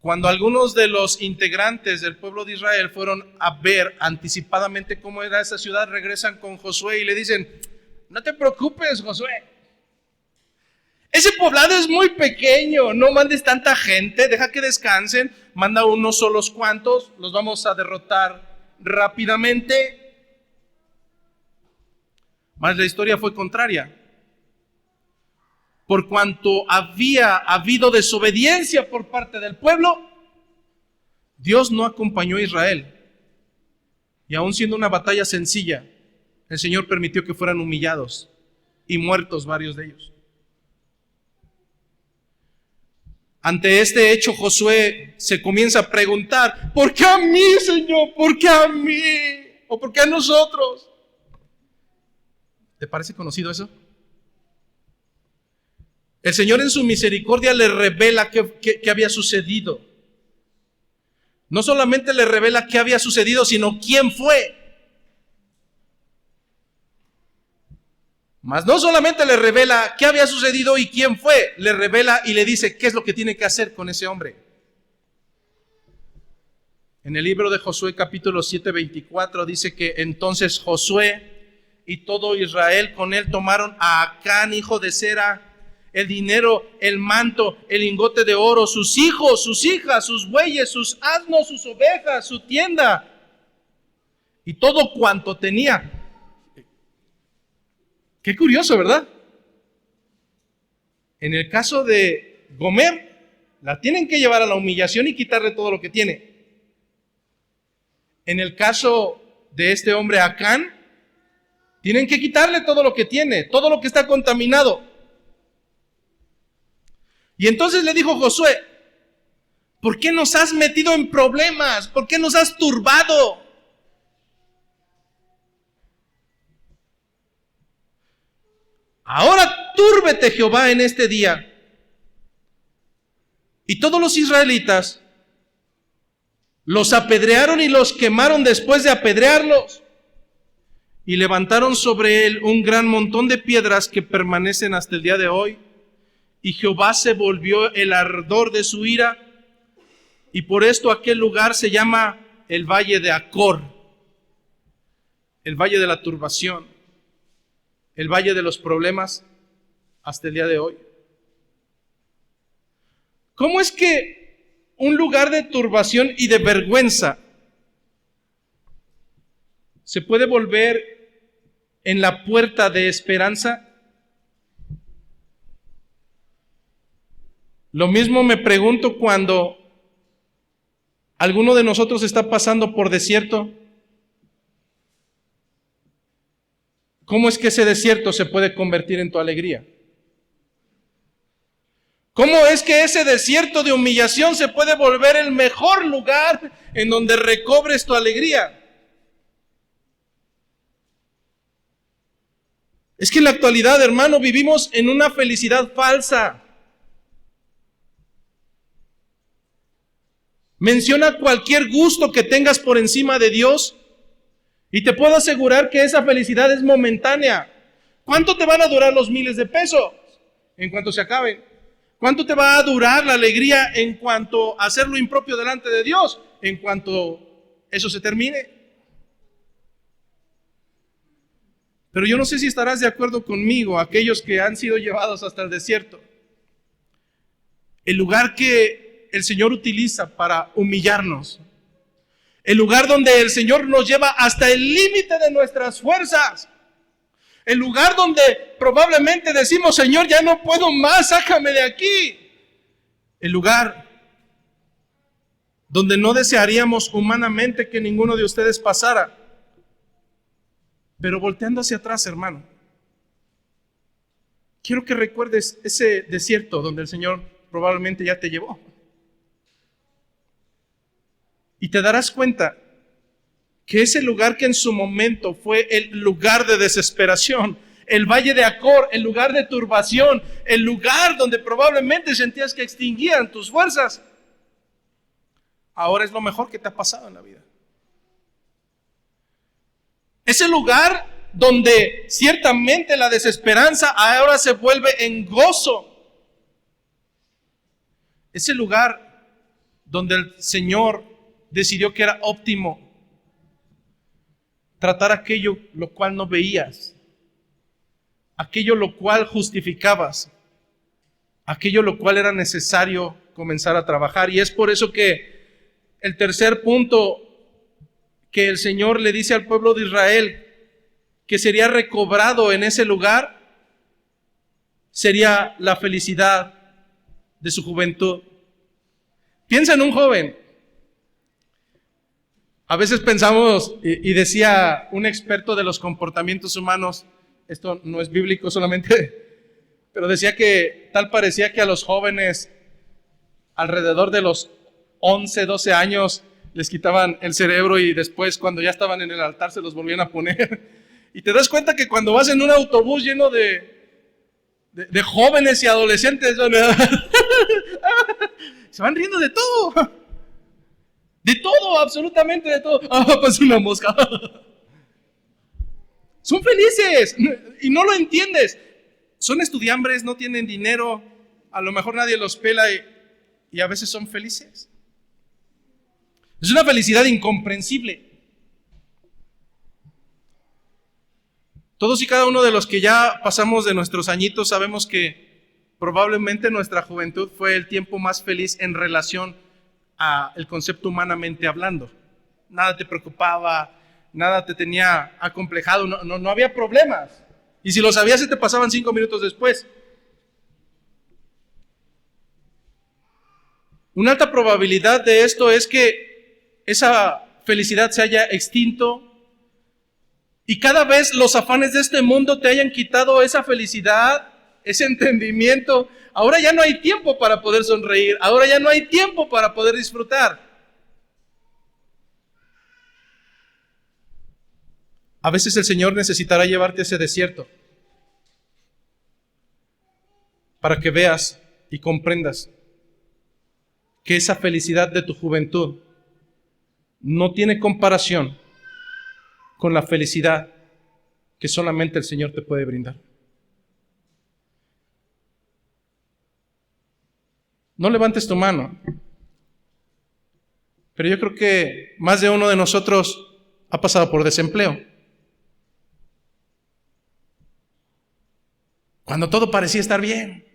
Cuando algunos de los integrantes del pueblo de Israel fueron a ver anticipadamente cómo era esa ciudad, regresan con Josué y le dicen, no te preocupes, Josué. Ese poblado es muy pequeño, no mandes tanta gente, deja que descansen, manda unos solos cuantos, los vamos a derrotar rápidamente. Mas la historia fue contraria. Por cuanto había habido desobediencia por parte del pueblo, Dios no acompañó a Israel. Y aun siendo una batalla sencilla, el Señor permitió que fueran humillados y muertos varios de ellos. Ante este hecho, Josué se comienza a preguntar, ¿por qué a mí, Señor? ¿Por qué a mí? ¿O por qué a nosotros? ¿Te parece conocido eso? El Señor en su misericordia le revela qué había sucedido. No solamente le revela qué había sucedido, sino quién fue. Mas no solamente le revela qué había sucedido y quién fue, le revela y le dice qué es lo que tiene que hacer con ese hombre. En el libro de Josué capítulo 7:24 dice que entonces Josué y todo Israel con él tomaron a Acán, hijo de Zera, el dinero, el manto, el lingote de oro, sus hijos, sus hijas, sus bueyes, sus asnos, sus ovejas, su tienda y todo cuanto tenía. Qué curioso, ¿verdad? En el caso de Gomer, la tienen que llevar a la humillación y quitarle todo lo que tiene. En el caso de este hombre Acán, tienen que quitarle todo lo que tiene, todo lo que está contaminado. Y entonces le dijo Josué, ¿por qué nos has metido en problemas? ¿Por qué nos has turbado? Ahora túrbete Jehová en este día. Y todos los israelitas los apedrearon y los quemaron después de apedrearlos. Y levantaron sobre él un gran montón de piedras que permanecen hasta el día de hoy. Y Jehová se volvió el ardor de su ira. Y por esto aquel lugar se llama el Valle de Acor. El Valle de la Turbación. El Valle de los Problemas hasta el día de hoy. ¿Cómo es que un lugar de turbación y de vergüenza se puede volver en la puerta de esperanza? Lo mismo me pregunto cuando alguno de nosotros está pasando por desierto. ¿Cómo es que ese desierto se puede convertir en tu alegría? ¿Cómo es que ese desierto de humillación se puede volver el mejor lugar en donde recobres tu alegría? Es que en la actualidad, hermano, vivimos en una felicidad falsa. Menciona cualquier gusto que tengas por encima de Dios y te puedo asegurar que esa felicidad es momentánea. ¿Cuánto te van a durar los miles de pesos en cuanto se acaben? ¿Cuánto te va a durar la alegría en cuanto a hacer lo impropio delante de Dios en cuanto eso se termine? Pero yo no sé si estarás de acuerdo conmigo, aquellos que han sido llevados hasta el desierto. El lugar que el Señor utiliza para humillarnos. El lugar donde el Señor nos lleva hasta el límite de nuestras fuerzas. El lugar donde probablemente decimos, Señor, ya no puedo más, sácame de aquí. El lugar donde no desearíamos humanamente que ninguno de ustedes pasara. Pero volteando hacia atrás, hermano, quiero que recuerdes ese desierto donde el Señor probablemente ya te llevó. Y te darás cuenta que ese lugar que en su momento fue el lugar de desesperación, el valle de Acor, el lugar de turbación, el lugar donde probablemente sentías que extinguían tus fuerzas, ahora es lo mejor que te ha pasado en la vida. Ese lugar donde ciertamente la desesperanza ahora se vuelve en gozo. Ese lugar donde el Señor decidió que era óptimo tratar aquello lo cual no veías, aquello lo cual justificabas, aquello lo cual era necesario comenzar a trabajar. Y es por eso que el tercer punto que el Señor le dice al pueblo de Israel que sería recobrado en ese lugar, sería la felicidad de su juventud. Piensa en un joven. A veces pensamos, y decía un experto de los comportamientos humanos, esto no es bíblico solamente, pero decía que tal parecía que a los jóvenes alrededor de los 11, 12 años les quitaban el cerebro y después cuando ya estaban en el altar se los volvían a poner. Y te das cuenta que cuando vas en un autobús lleno de jóvenes y adolescentes, se van riendo de todo. De todo, absolutamente de todo. Pasó una mosca. Son felices y no lo entiendes. Son estudiambres, no tienen dinero, a lo mejor nadie los pela y a veces son felices. Es una felicidad incomprensible. Todos y cada uno de los que ya pasamos de nuestros añitos sabemos que probablemente nuestra juventud fue el tiempo más feliz en relación al concepto humanamente hablando. Nada te preocupaba, nada te tenía acomplejado, no había problemas. Y si lo sabías, se te pasaban 5 minutos después. Una alta probabilidad de esto es que esa felicidad se haya extinto y cada vez los afanes de este mundo te hayan quitado esa felicidad, ese entendimiento. Ahora ya no hay tiempo para poder sonreír, ahora ya no hay tiempo para poder disfrutar. A veces el Señor necesitará llevarte a ese desierto para que veas y comprendas que esa felicidad de tu juventud no tiene comparación con la felicidad que solamente el Señor te puede brindar. No levantes tu mano, pero yo creo que más de uno de nosotros ha pasado por desempleo. Cuando todo parecía estar bien.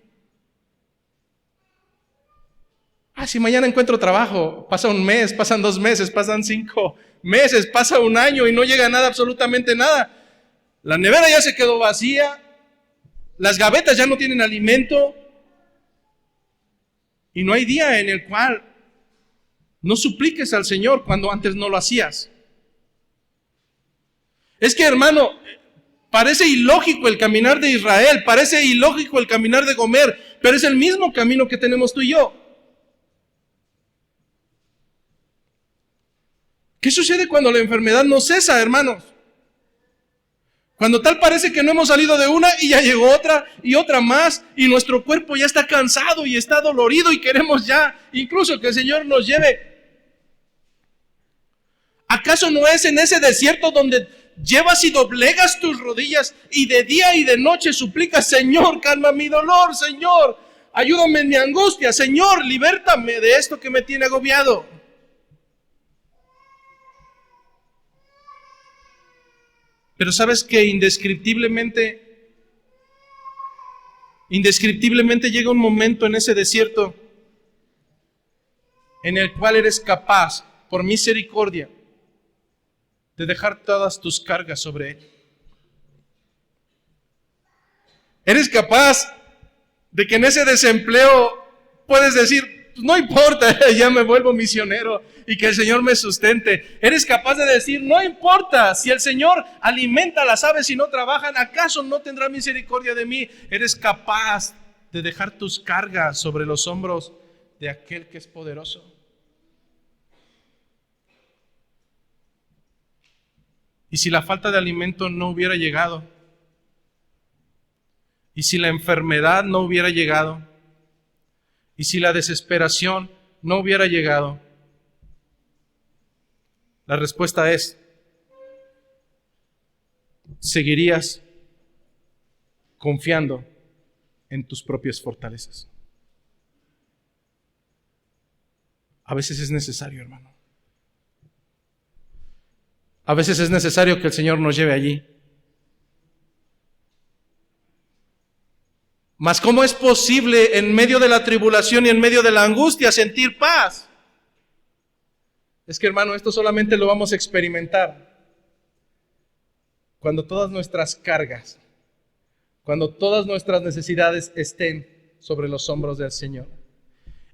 Si mañana encuentro trabajo, pasa un mes, pasan 2 meses, pasan 5 meses, pasa un año y no llega nada, absolutamente nada. La nevera ya se quedó vacía, las gavetas ya no tienen alimento y no hay día en el cual no supliques al Señor cuando antes no lo hacías. Es que, hermano, parece ilógico el caminar de Israel, parece ilógico el caminar de Gomer, pero es el mismo camino que tenemos tú y yo. ¿Qué sucede cuando la enfermedad no cesa, hermanos? Cuando tal parece que no hemos salido de una y ya llegó otra y otra más y nuestro cuerpo ya está cansado y está dolorido y queremos ya incluso que el Señor nos lleve. ¿Acaso no es en ese desierto donde llevas y doblegas tus rodillas y de día y de noche suplicas: Señor, calma mi dolor, Señor, ayúdame en mi angustia, Señor, libértame de esto que me tiene agobiado? Pero sabes que indescriptiblemente llega un momento en ese desierto en el cual eres capaz, por misericordia, de dejar todas tus cargas sobre Él. Eres capaz de que en ese desempleo puedes decir: no importa, ya me vuelvo misionero y que el Señor me sustente. Eres capaz de decir: no importa, si el Señor alimenta a las aves y no trabajan, ¿acaso no tendrá misericordia de mí? Eres capaz de dejar tus cargas sobre los hombros de aquel que es poderoso. ¿Y si la falta de alimento no hubiera llegado? ¿Y si la enfermedad no hubiera llegado? ¿Y si la desesperación no hubiera llegado? La respuesta es, seguirías confiando en tus propias fortalezas. A veces es necesario, hermano. A veces es necesario que el Señor nos lleve allí. Mas ¿cómo es posible en medio de la tribulación y en medio de la angustia sentir paz? Es que, hermano, esto solamente lo vamos a experimentar cuando todas nuestras cargas, cuando todas nuestras necesidades estén sobre los hombros del Señor.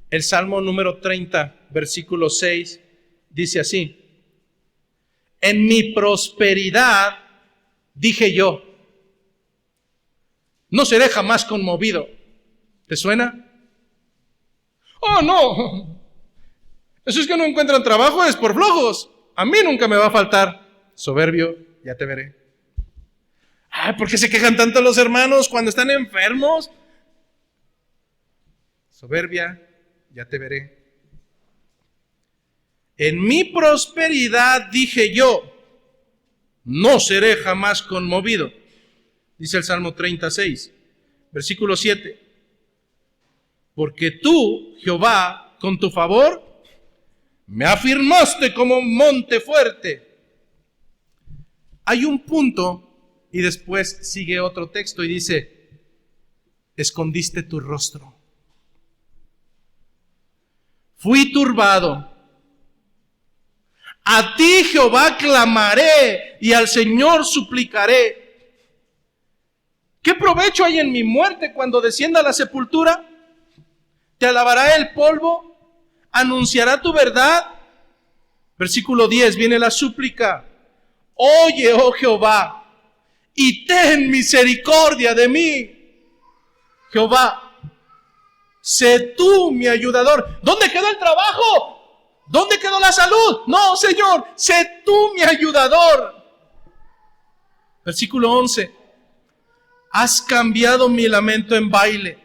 El Salmo número 30, versículo 6, dice así: en mi prosperidad dije yo, no seré jamás conmovido. ¿Te suena? Oh, no. Eso es que no encuentran trabajo, es por flojos. A mí nunca me va a faltar. Soberbio, ya te veré. Ay, ¿por qué se quejan tanto los hermanos cuando están enfermos? Soberbia, ya te veré. En mi prosperidad dije yo, no seré jamás conmovido. Dice el Salmo 36, versículo 7. Porque tú, Jehová, con tu favor, me afirmaste como un monte fuerte. Hay un punto y después sigue otro texto y dice, escondiste tu rostro. Fui turbado. A ti, Jehová, clamaré y al Señor suplicaré. ¿Qué provecho hay en mi muerte cuando descienda a la sepultura? ¿Te alabará el polvo? ¿Anunciará tu verdad? Versículo 10, viene la súplica. Oye, oh Jehová, y ten misericordia de mí. Jehová, sé tú mi ayudador. ¿Dónde quedó el trabajo? ¿Dónde quedó la salud? No, Señor, sé tú mi ayudador. Versículo 11. Has cambiado mi lamento en baile.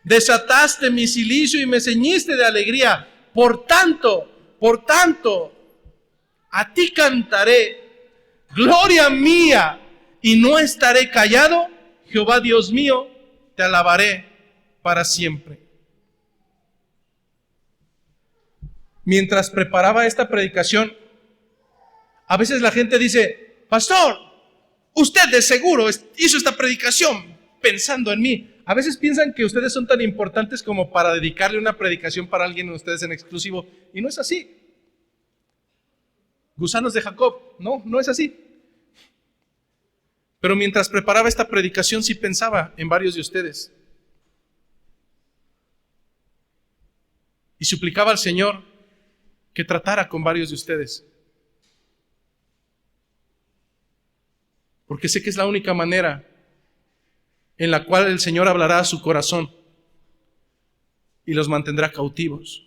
Desataste mi cilicio y me ceñiste de alegría. Por tanto, a ti cantaré, gloria mía, y no estaré callado. Jehová Dios mío, te alabaré para siempre. Mientras preparaba esta predicación, a veces la gente dice, pastor, usted de seguro hizo esta predicación pensando en mí. A veces piensan que ustedes son tan importantes como para dedicarle una predicación para alguien de ustedes en exclusivo. Y no es así. Gusanos de Jacob. No es así. Pero mientras preparaba esta predicación sí pensaba en varios de ustedes. Y suplicaba al Señor que tratara con varios de ustedes. Porque sé que es la única manera en la cual el Señor hablará a su corazón y los mantendrá cautivos.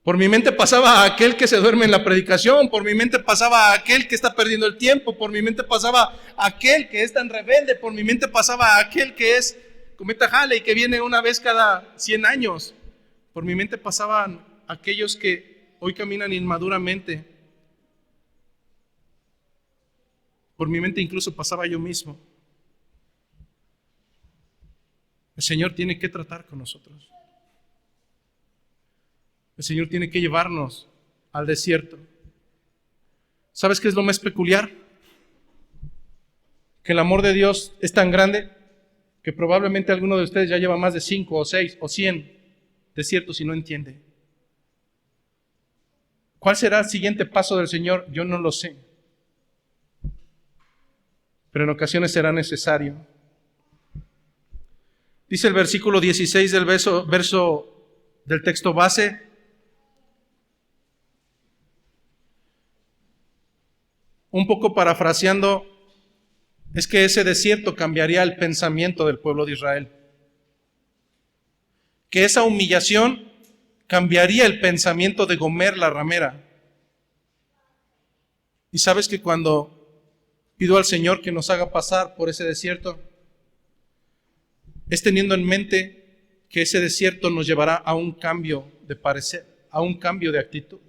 Por mi mente pasaba a aquel que se duerme en la predicación, por mi mente pasaba a aquel que está perdiendo el tiempo, por mi mente pasaba a aquel que es tan rebelde, por mi mente pasaba a aquel que es cometa Halley, que viene una vez cada 100 años. Por mi mente pasaban aquellos que hoy caminan inmaduramente. Por mi mente incluso pasaba yo mismo. El Señor tiene que tratar con nosotros. El Señor tiene que llevarnos al desierto. ¿Sabes qué es lo más peculiar? Que el amor de Dios es tan grande que probablemente alguno de ustedes ya lleva más de 5 o 6 o 100 desiertos y no entiende. ¿Cuál será el siguiente paso del Señor? Yo no lo sé. Pero en ocasiones será necesario. Dice el versículo 16 del verso del texto base: un poco parafraseando, es que ese desierto cambiaría el pensamiento del pueblo de Israel. Que esa humillación cambiaría el pensamiento de Gomer la ramera. Y sabes que cuando pido al Señor que nos haga pasar por ese desierto, es teniendo en mente que ese desierto nos llevará a un cambio de parecer, a un cambio de actitud.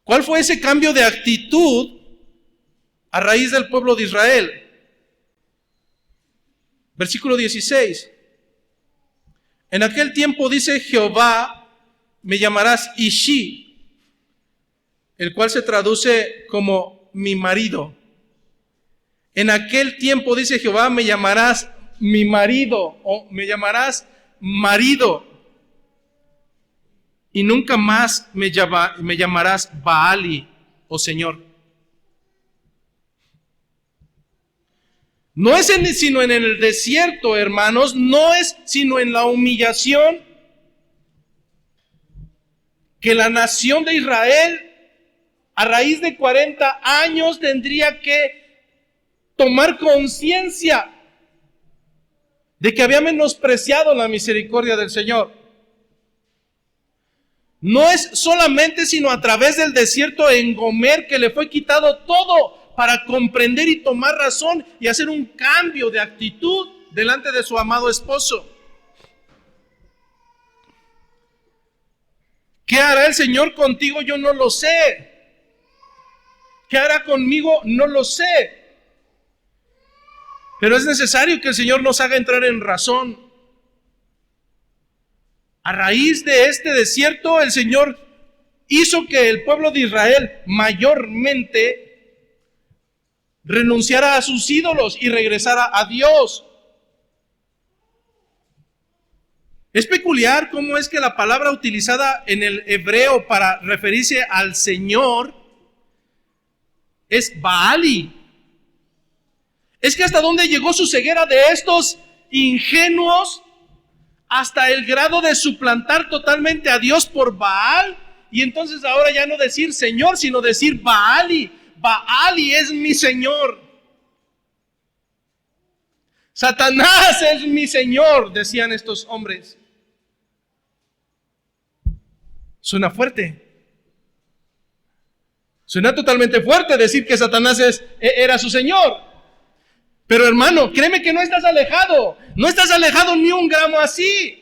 ¿Cuál fue ese cambio de actitud a raíz del pueblo de Israel? Versículo 16. En aquel tiempo dice Jehová, me llamarás Ishi, el cual se traduce como mi marido. En aquel tiempo dice Jehová, me llamarás mi marido, o me llamarás marido. Y nunca más me llamarás Baali, o Señor. No es sino en el desierto, hermanos, no es sino en la humillación que la nación de Israel, a raíz de 40 años, tendría que tomar conciencia de que había menospreciado la misericordia del Señor. No es solamente sino a través del desierto en Gomer que le fue quitado todo para comprender y tomar razón y hacer un cambio de actitud delante de su amado esposo. ¿Qué hará el Señor contigo? Yo no lo sé. ¿Qué hará conmigo? No lo sé. Pero es necesario que el Señor nos haga entrar en razón. A raíz de este desierto, el Señor hizo que el pueblo de Israel mayormente renunciara a sus ídolos y regresara a Dios. Es peculiar cómo es que la palabra utilizada en el hebreo para referirse al Señor es Baali. Es que hasta dónde llegó su ceguera de estos ingenuos, hasta el grado de suplantar totalmente a Dios por Baal, y entonces ahora ya no decir Señor, sino decir Baali. Baali es mi Señor. Satanás es mi Señor, decían estos hombres. Suena fuerte. Suena totalmente fuerte decir que Satanás era su Señor. Pero hermano, créeme que no estás alejado. No estás alejado ni un gramo así.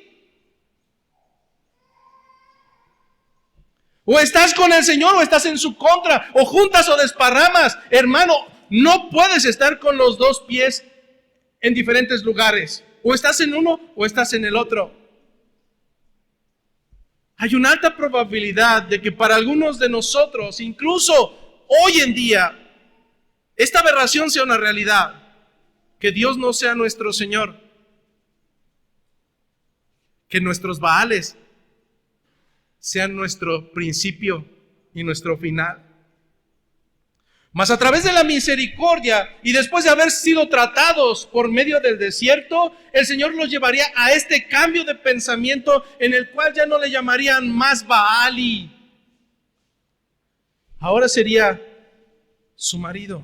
O estás con el Señor o estás en su contra. O juntas o desparramas. Hermano, no puedes estar con los dos pies en diferentes lugares. O estás en uno o estás en el otro. Hay una alta probabilidad de que para algunos de nosotros, incluso hoy en día, esta aberración sea una realidad. Que Dios no sea nuestro Señor. Que nuestros Baales sean nuestro principio y nuestro final. Mas a través de la misericordia y después de haber sido tratados por medio del desierto, el Señor los llevaría a este cambio de pensamiento en el cual ya no le llamarían más Baali. Ahora sería su marido.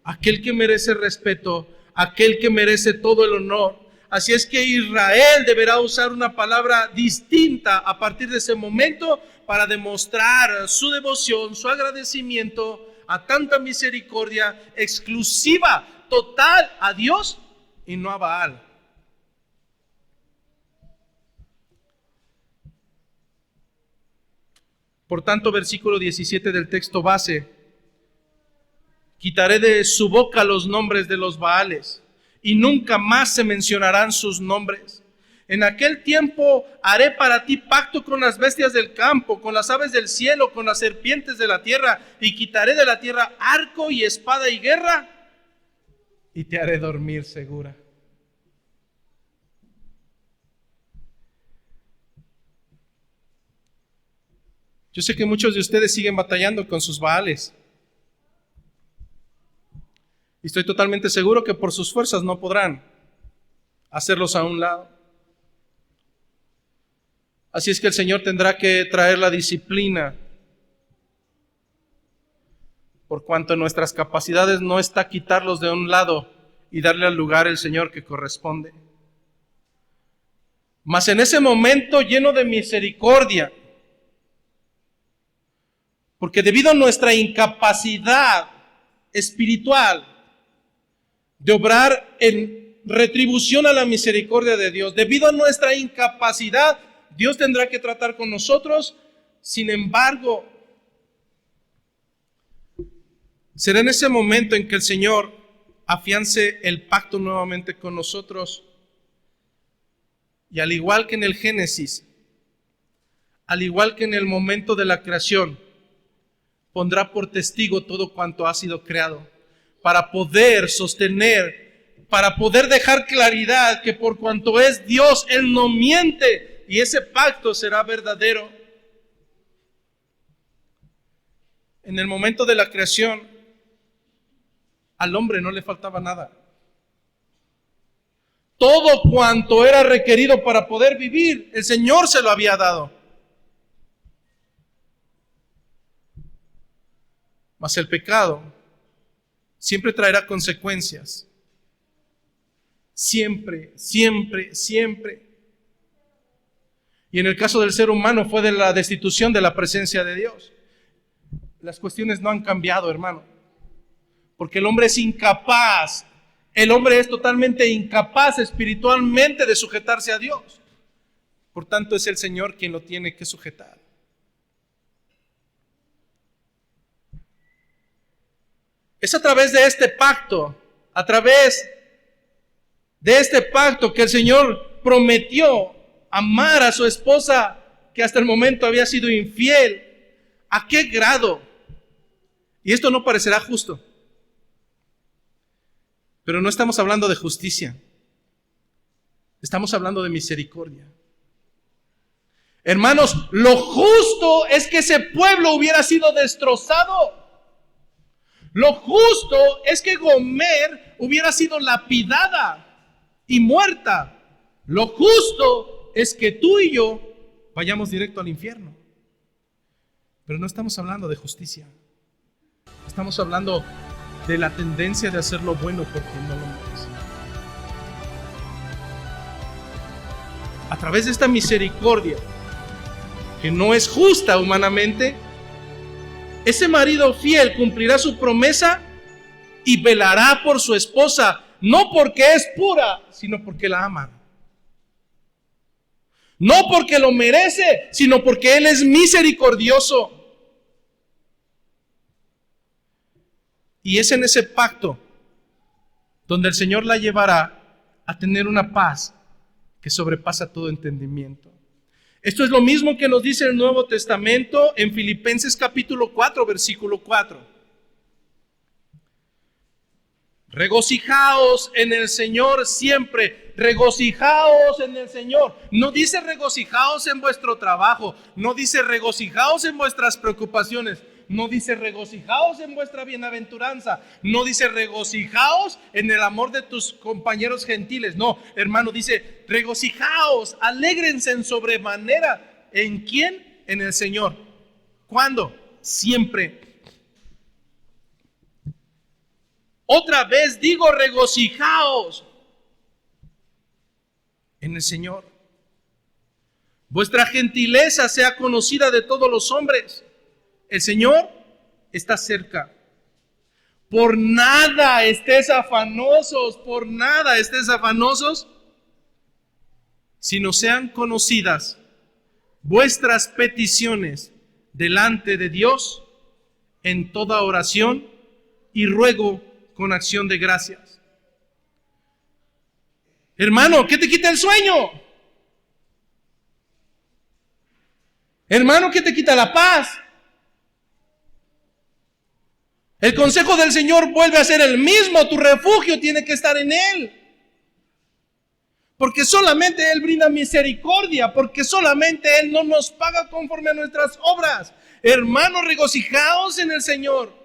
Aquel que merece respeto, aquel que merece todo el honor. Así es que Israel deberá usar una palabra distinta a partir de ese momento para demostrar su devoción, su agradecimiento a tanta misericordia exclusiva, total a Dios y no a Baal. Por tanto, versículo 17 del texto base: quitaré de su boca los nombres de los Baales, y nunca más se mencionarán sus nombres. En aquel tiempo haré para ti pacto con las bestias del campo, con las aves del cielo, con las serpientes de la tierra, y quitaré de la tierra arco y espada y guerra, y te haré dormir segura. Yo sé que muchos de ustedes siguen batallando con sus Baales. Y estoy totalmente seguro que por sus fuerzas no podrán hacerlos a un lado. Así es que el Señor tendrá que traer la disciplina, por cuanto en nuestras capacidades no está quitarlos de un lado y darle al lugar el Señor que corresponde. Mas en ese momento lleno de misericordia, Porque debido a nuestra incapacidad espiritual de obrar en retribución a la misericordia de Dios, debido a nuestra incapacidad, Dios tendrá que tratar con nosotros. Sin embargo, será en ese momento en que el Señor afiance el pacto nuevamente con nosotros. Y al igual que en el Génesis, al igual que en el momento de la creación, pondrá por testigo todo cuanto ha sido creado, para poder sostener, para poder dejar claridad que por cuanto es Dios, Él no miente, y ese pacto será verdadero. En el momento de la creación, al hombre no le faltaba nada. Todo cuanto era requerido para poder vivir, el Señor se lo había dado. Mas el pecado siempre traerá consecuencias. Siempre, siempre, siempre. Y en el caso del ser humano fue de la destitución de la presencia de Dios. Las cuestiones no han cambiado, hermano. Porque el hombre es incapaz. El hombre es totalmente incapaz espiritualmente de sujetarse a Dios. Por tanto, es el Señor quien lo tiene que sujetar. Es a través de este pacto, a través de este pacto que el Señor prometió amar a su esposa que hasta el momento había sido infiel. ¿A qué grado? Y esto no parecerá justo, pero no estamos hablando de justicia. Estamos hablando de misericordia. Hermanos, lo justo es que ese pueblo hubiera sido destrozado. Lo justo es que Gomer hubiera sido lapidada y muerta. Lo justo es que tú y yo vayamos directo al infierno. Pero no estamos hablando de justicia. Estamos hablando de la tendencia de hacer lo bueno porque no lo merece. A través de esta misericordia, que no es justa humanamente, ese marido fiel cumplirá su promesa y velará por su esposa, no porque es pura, sino porque la ama. No porque lo merece, sino porque Él es misericordioso. Y es en ese pacto donde el Señor la llevará a tener una paz que sobrepasa todo entendimiento. Esto es lo mismo que nos dice el Nuevo Testamento en Filipenses capítulo 4, versículo 4. Regocijaos en el Señor siempre. Regocijaos en el Señor. No dice regocijaos en vuestro trabajo. No dice regocijaos en vuestras preocupaciones. No dice regocijaos en vuestra bienaventuranza. No dice regocijaos en el amor de tus compañeros gentiles. No, hermano, dice regocijaos, alégrense en sobremanera. ¿En quién? En el Señor. ¿Cuándo? Siempre. Otra vez digo regocijaos en el Señor. Vuestra gentileza sea conocida de todos los hombres. El Señor está cerca. Por nada estés afanosos, sino sean conocidas vuestras peticiones delante de Dios en toda oración y ruego con acción de gracias. Hermano, ¿qué te quita el sueño? Hermano, ¿qué te quita la paz? El consejo del Señor vuelve a ser el mismo. Tu refugio tiene que estar en Él. Porque solamente Él brinda misericordia. Porque solamente Él no nos paga conforme a nuestras obras. Hermanos, regocijaos en el Señor.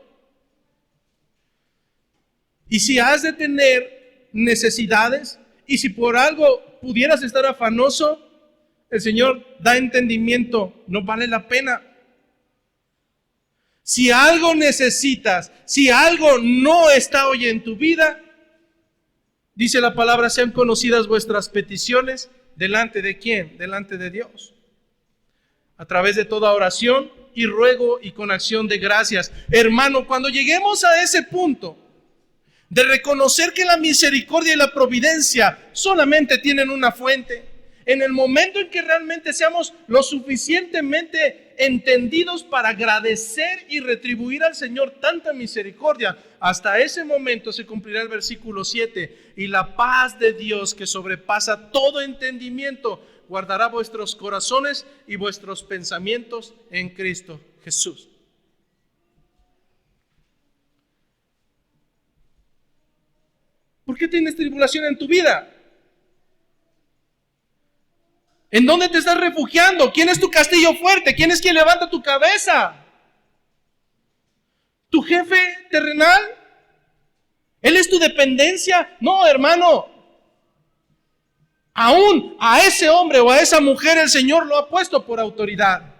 Y si has de tener necesidades, y si por algo pudieras estar afanoso, el Señor da entendimiento. No vale la pena. Si algo necesitas, si algo no está hoy en tu vida, dice la palabra, sean conocidas vuestras peticiones, ¿delante de quién? Delante de Dios. A través de toda oración y ruego y con acción de gracias. Hermano, cuando lleguemos a ese punto de reconocer que la misericordia y la providencia solamente tienen una fuente, en el momento en que realmente seamos lo suficientemente entendidos para agradecer y retribuir al Señor tanta misericordia, hasta ese momento se cumplirá el versículo 7, y la paz de Dios que sobrepasa todo entendimiento guardará vuestros corazones y vuestros pensamientos en Cristo Jesús. ¿Por qué tienes tribulación en tu vida? ¿En dónde te estás refugiando? ¿Quién es tu castillo fuerte? ¿Quién es quien levanta tu cabeza? ¿Tu jefe terrenal? ¿Él es tu dependencia? No, hermano. Aún a ese hombre o a esa mujer el Señor lo ha puesto por autoridad.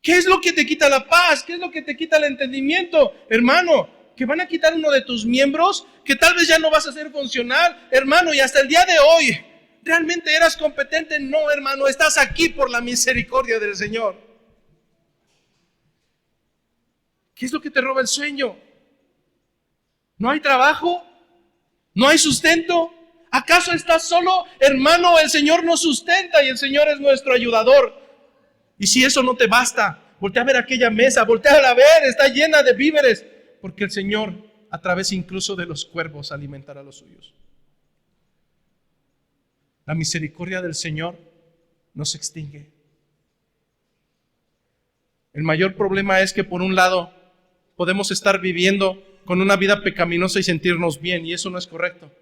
¿Qué es lo que te quita la paz? ¿Qué es lo que te quita el entendimiento? Hermano, que van a quitar uno de tus miembros, que tal vez ya no vas a ser funcional. Hermano, y hasta el día de hoy, ¿realmente eras competente? No, hermano, estás aquí por la misericordia del Señor. ¿Qué es lo que te roba el sueño? ¿No hay trabajo? ¿No hay sustento? ¿Acaso estás solo? Hermano, el Señor nos sustenta y el Señor es nuestro ayudador. Y si eso no te basta, voltea a ver aquella mesa, voltea a ver, está llena de víveres, porque el Señor, a través incluso de los cuervos, alimentará a los suyos. La misericordia del Señor no se extingue. El mayor problema es que por un lado podemos estar viviendo con una vida pecaminosa y sentirnos bien, y eso no es correcto.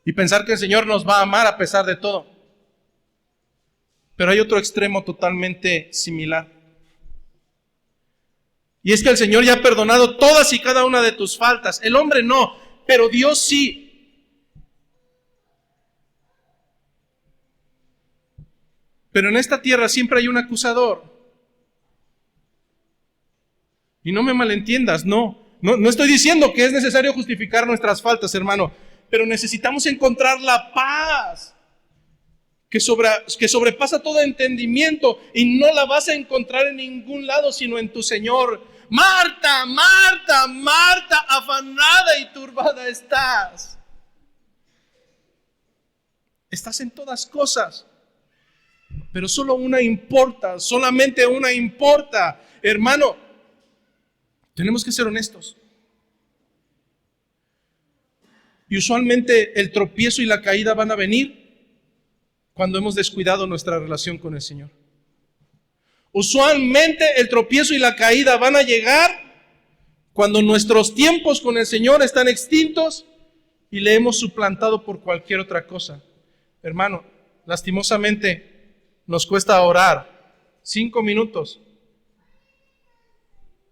Y pensar que el Señor nos va a amar a pesar de todo. Pero hay otro extremo totalmente similar. Y es que el Señor ya ha perdonado todas y cada una de tus faltas. El hombre no, pero Dios sí. Pero en esta tierra siempre hay un acusador. Y no me malentiendas, no estoy diciendo que es necesario justificar nuestras faltas, hermano, pero necesitamos encontrar la paz que sobrepasa todo entendimiento, y no la vas a encontrar en ningún lado sino en tu Señor. Marta, Marta, Marta, afanada y turbada estás. Estás en todas cosas, pero solo una importa, solamente una importa. Hermano, tenemos que ser honestos. Y usualmente el tropiezo y la caída van a venir cuando hemos descuidado nuestra relación con el Señor. Usualmente el tropiezo y la caída van a llegar cuando nuestros tiempos con el Señor están extintos y le hemos suplantado por cualquier otra cosa. Hermano, lastimosamente nos cuesta orar 5 minutos.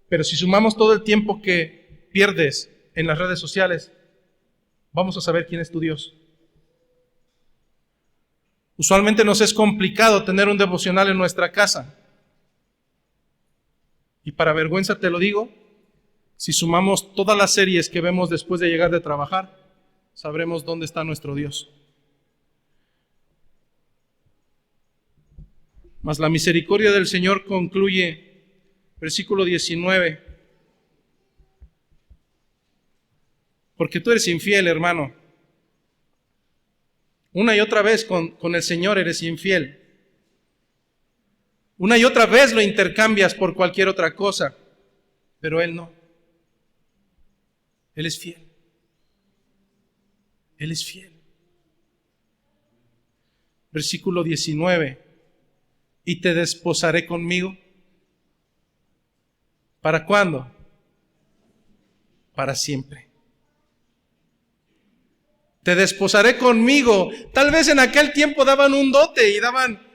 Pero si sumamos todo el tiempo que pierdes en las redes sociales, vamos a saber quién es tu Dios. Usualmente nos es complicado tener un devocional en nuestra casa. Y para vergüenza te lo digo, si sumamos todas las series que vemos después de llegar de trabajar, sabremos dónde está nuestro Dios. Mas la misericordia del Señor concluye, versículo 19. Porque tú eres infiel, hermano. Una y otra vez con el Señor eres infiel. Una y otra vez lo intercambias por cualquier otra cosa, pero Él no. Él es fiel. Él es fiel. Versículo 19. Y te desposaré conmigo. ¿Para cuándo? Para siempre. Te desposaré conmigo. Tal vez en aquel tiempo daban un dote y daban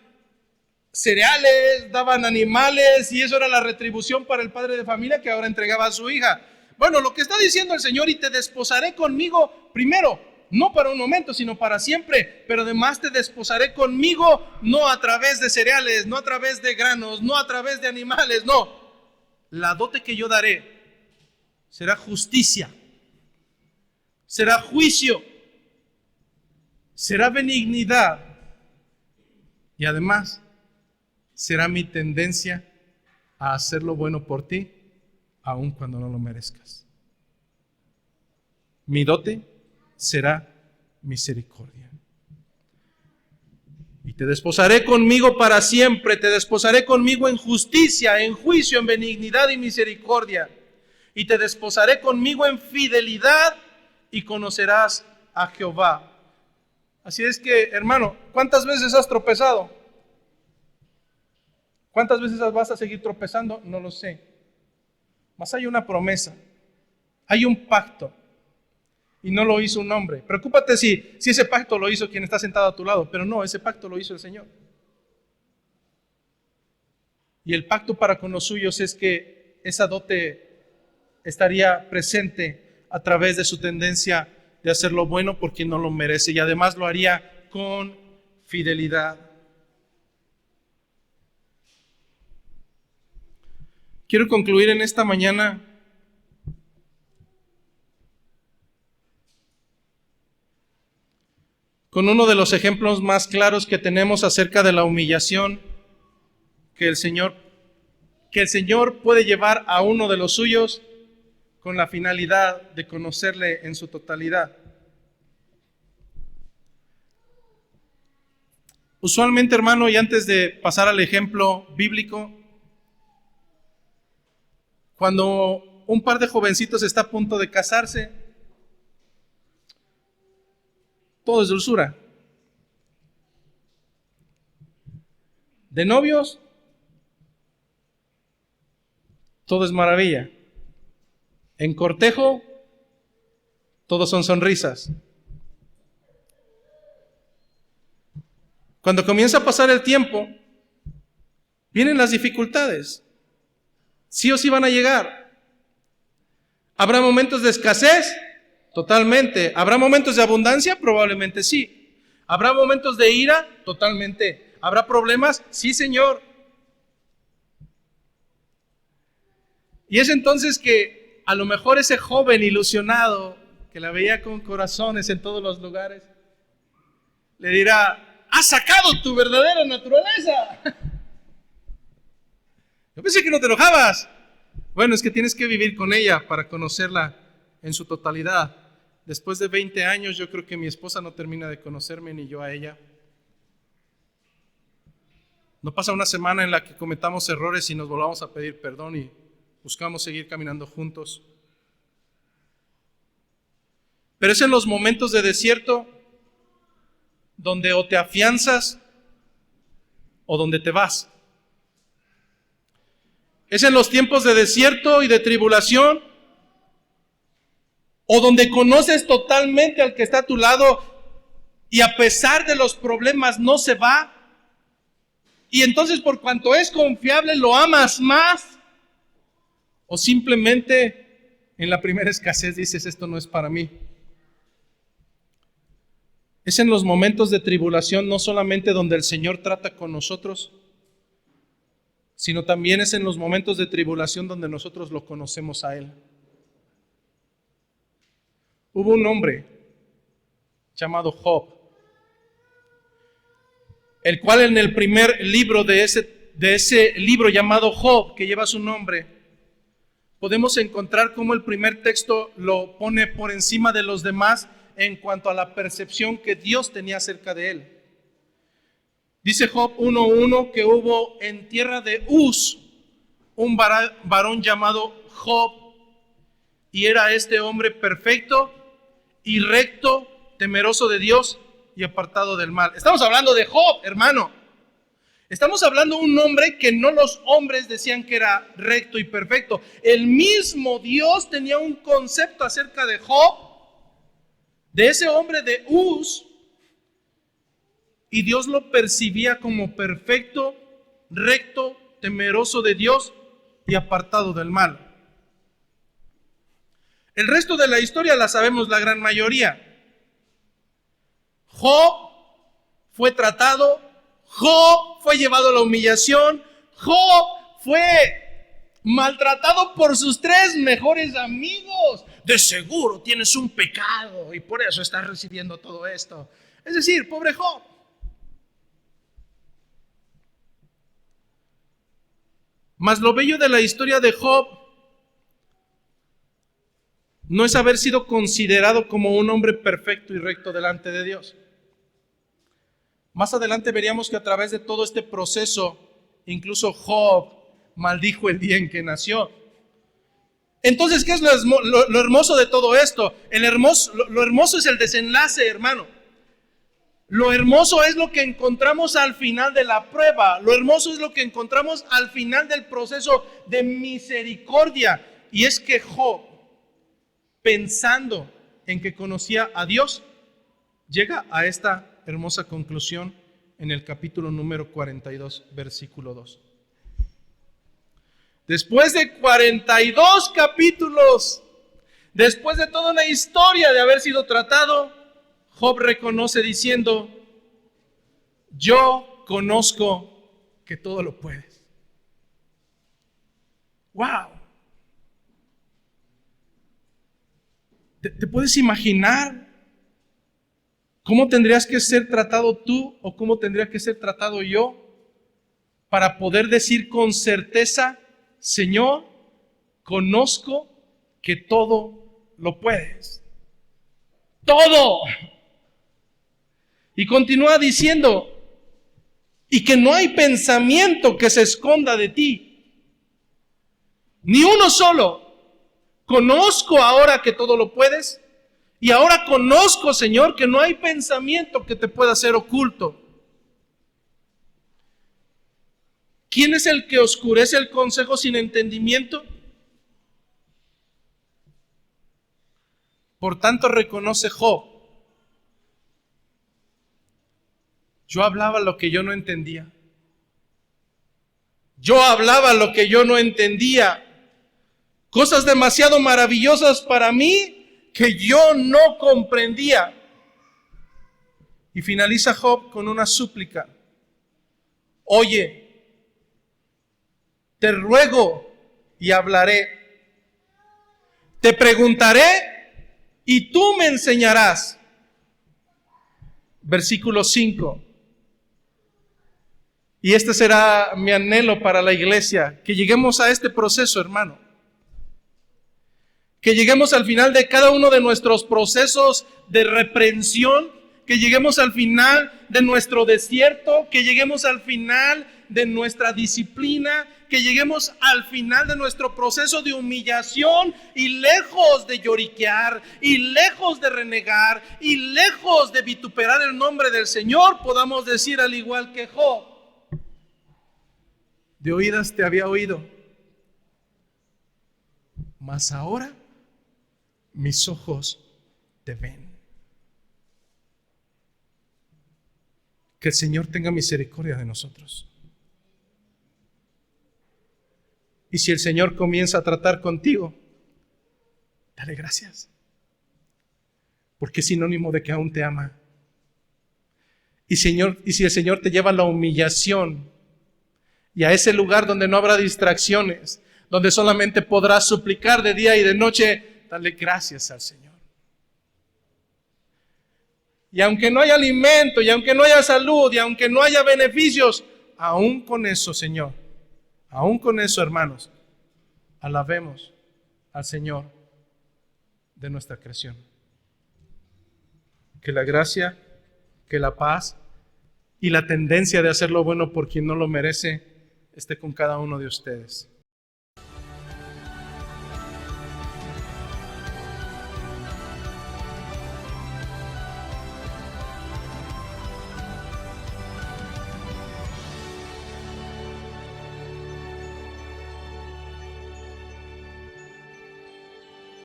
cereales, daban animales, y eso era la retribución para el padre de familia que ahora entregaba a su hija. Bueno, lo que está diciendo el Señor, y te desposaré conmigo, primero, no para un momento, sino para siempre, pero además te desposaré conmigo, no a través de cereales, no a través de granos, no a través de animales, no. La dote que yo daré será justicia, será juicio, será benignidad, Y además, será mi tendencia a hacer lo bueno por ti, aun cuando no lo merezcas. Mi dote será misericordia. Y te desposaré conmigo para siempre, te desposaré conmigo en justicia, en juicio, en benignidad y misericordia. Y te desposaré conmigo en fidelidad y conocerás a Jehová. Así es que, hermano, ¿cuántas veces has tropezado? ¿Cuántas veces vas a seguir tropezando? No lo sé. Mas hay una promesa, hay un pacto. Y no lo hizo un hombre. Preocúpate si ese pacto lo hizo quien está sentado a tu lado. Pero no, ese pacto lo hizo el Señor. Y el pacto para con los suyos es que esa dote estaría presente a través de su tendencia de hacer lo bueno por quien no lo merece. Y además lo haría con fidelidad. Quiero concluir en esta mañana con uno de los ejemplos más claros que tenemos acerca de la humillación que el Señor puede llevar a uno de los suyos con la finalidad de conocerle en su totalidad. Usualmente, hermano, y antes de pasar al ejemplo bíblico, cuando un par de jovencitos está a punto de casarse, todo es dulzura. De novios, todo es maravilla. En cortejo, todo son sonrisas. Cuando comienza a pasar el tiempo, vienen las dificultades. Sí o sí van a llegar. ¿Habrá momentos de escasez? Totalmente. ¿Habrá momentos de abundancia? Probablemente sí. ¿Habrá momentos de ira? Totalmente. ¿Habrá problemas? Sí, Señor. Y es entonces que a lo mejor ese joven ilusionado que la veía con corazones en todos los lugares, le dirá: has sacado tu verdadera naturaleza. Yo pensé que no te enojabas. Bueno, es que tienes que vivir con ella para conocerla en su totalidad. Después de 20 años, yo creo que mi esposa no termina de conocerme ni yo a ella. No pasa una semana en la que cometamos errores y nos volvamos a pedir perdón y buscamos seguir caminando juntos. Pero es en los momentos de desierto donde o te afianzas o donde te vas. Es en los tiempos de desierto y de tribulación o donde conoces totalmente al que está a tu lado y a pesar de los problemas no se va. Y entonces por cuanto es confiable lo amas más. O simplemente en la primera escasez dices: esto no es para mí. Es en los momentos de tribulación no solamente donde el Señor trata con nosotros, sino también es en los momentos de tribulación donde nosotros lo conocemos a Él. Hubo un hombre llamado Job, el cual en el primer libro de ese libro llamado Job, que lleva su nombre, podemos encontrar cómo el primer texto lo pone por encima de los demás en cuanto a la percepción que Dios tenía acerca de él. Dice Job 1:1 que hubo en tierra de Uz un varón llamado Job, y era este hombre perfecto y recto, temeroso de Dios y apartado del mal. Estamos hablando de Job, hermano. Estamos hablando de un hombre que no los hombres decían que era recto y perfecto. El mismo Dios tenía un concepto acerca de Job, de ese hombre de Uz, y Dios lo percibía como perfecto, recto, temeroso de Dios y apartado del mal. El resto de la historia la sabemos la gran mayoría. Job fue tratado, Job fue llevado a la humillación, Job fue maltratado por sus 3 mejores amigos. De seguro tienes un pecado y por eso estás recibiendo todo esto. Es decir, pobre Job. Mas lo bello de la historia de Job no es haber sido considerado como un hombre perfecto y recto delante de Dios. Más adelante veríamos que a través de todo este proceso, incluso Job maldijo el día en que nació. Entonces, ¿qué es lo hermoso de todo esto? Lo hermoso es el desenlace, hermano. Lo hermoso es lo que encontramos al final de la prueba. Lo hermoso es lo que encontramos al final del proceso de misericordia. Y es que Job, pensando en que conocía a Dios, llega a esta hermosa conclusión en el capítulo número 42, versículo 2. Después de 42 capítulos, después de toda una historia de haber sido tratado, Job reconoce diciendo: yo conozco que todo lo puedes. ¡Wow! ¿Te puedes imaginar cómo tendrías que ser tratado tú o cómo tendría que ser tratado yo para poder decir con certeza: Señor, conozco que todo lo puedes? Todo. Y continúa diciendo: y que no hay pensamiento que se esconda de ti, ni uno solo. Conozco ahora que todo lo puedes, y ahora conozco, Señor, que no hay pensamiento que te pueda ser oculto. ¿Quién es el que oscurece el consejo sin entendimiento? Por tanto, reconoce Job: yo hablaba lo que yo no entendía. Yo hablaba lo que yo no entendía. Cosas demasiado maravillosas para mí que yo no comprendía. Y finaliza Job con una súplica: oye, te ruego y hablaré. Te preguntaré y tú me enseñarás. Versículo 5. Y este será mi anhelo para la iglesia, que lleguemos a este proceso, hermano. Que lleguemos al final de cada uno de nuestros procesos de reprensión, que lleguemos al final de nuestro desierto, que lleguemos al final de nuestra disciplina, que lleguemos al final de nuestro proceso de humillación, y lejos de lloriquear, y lejos de renegar, y lejos de vituperar el nombre del Señor, podamos decir al igual que Job: de oídas te había oído, mas ahora mis ojos te ven. Que el Señor tenga misericordia de nosotros. Y si el Señor comienza a tratar contigo, dale gracias, porque es sinónimo de que aún te ama. Y si el Señor te lleva a la humillación y a ese lugar donde no habrá distracciones, donde solamente podrás suplicar de día y de noche, dale gracias al Señor. Y aunque no haya alimento, y aunque no haya salud, y aunque no haya beneficios, aún con eso, Señor, aún con eso, hermanos, alabemos al Señor de nuestra creación. Que la gracia, que la paz y la tendencia de hacer lo bueno por quien no lo merece esté con cada uno de ustedes.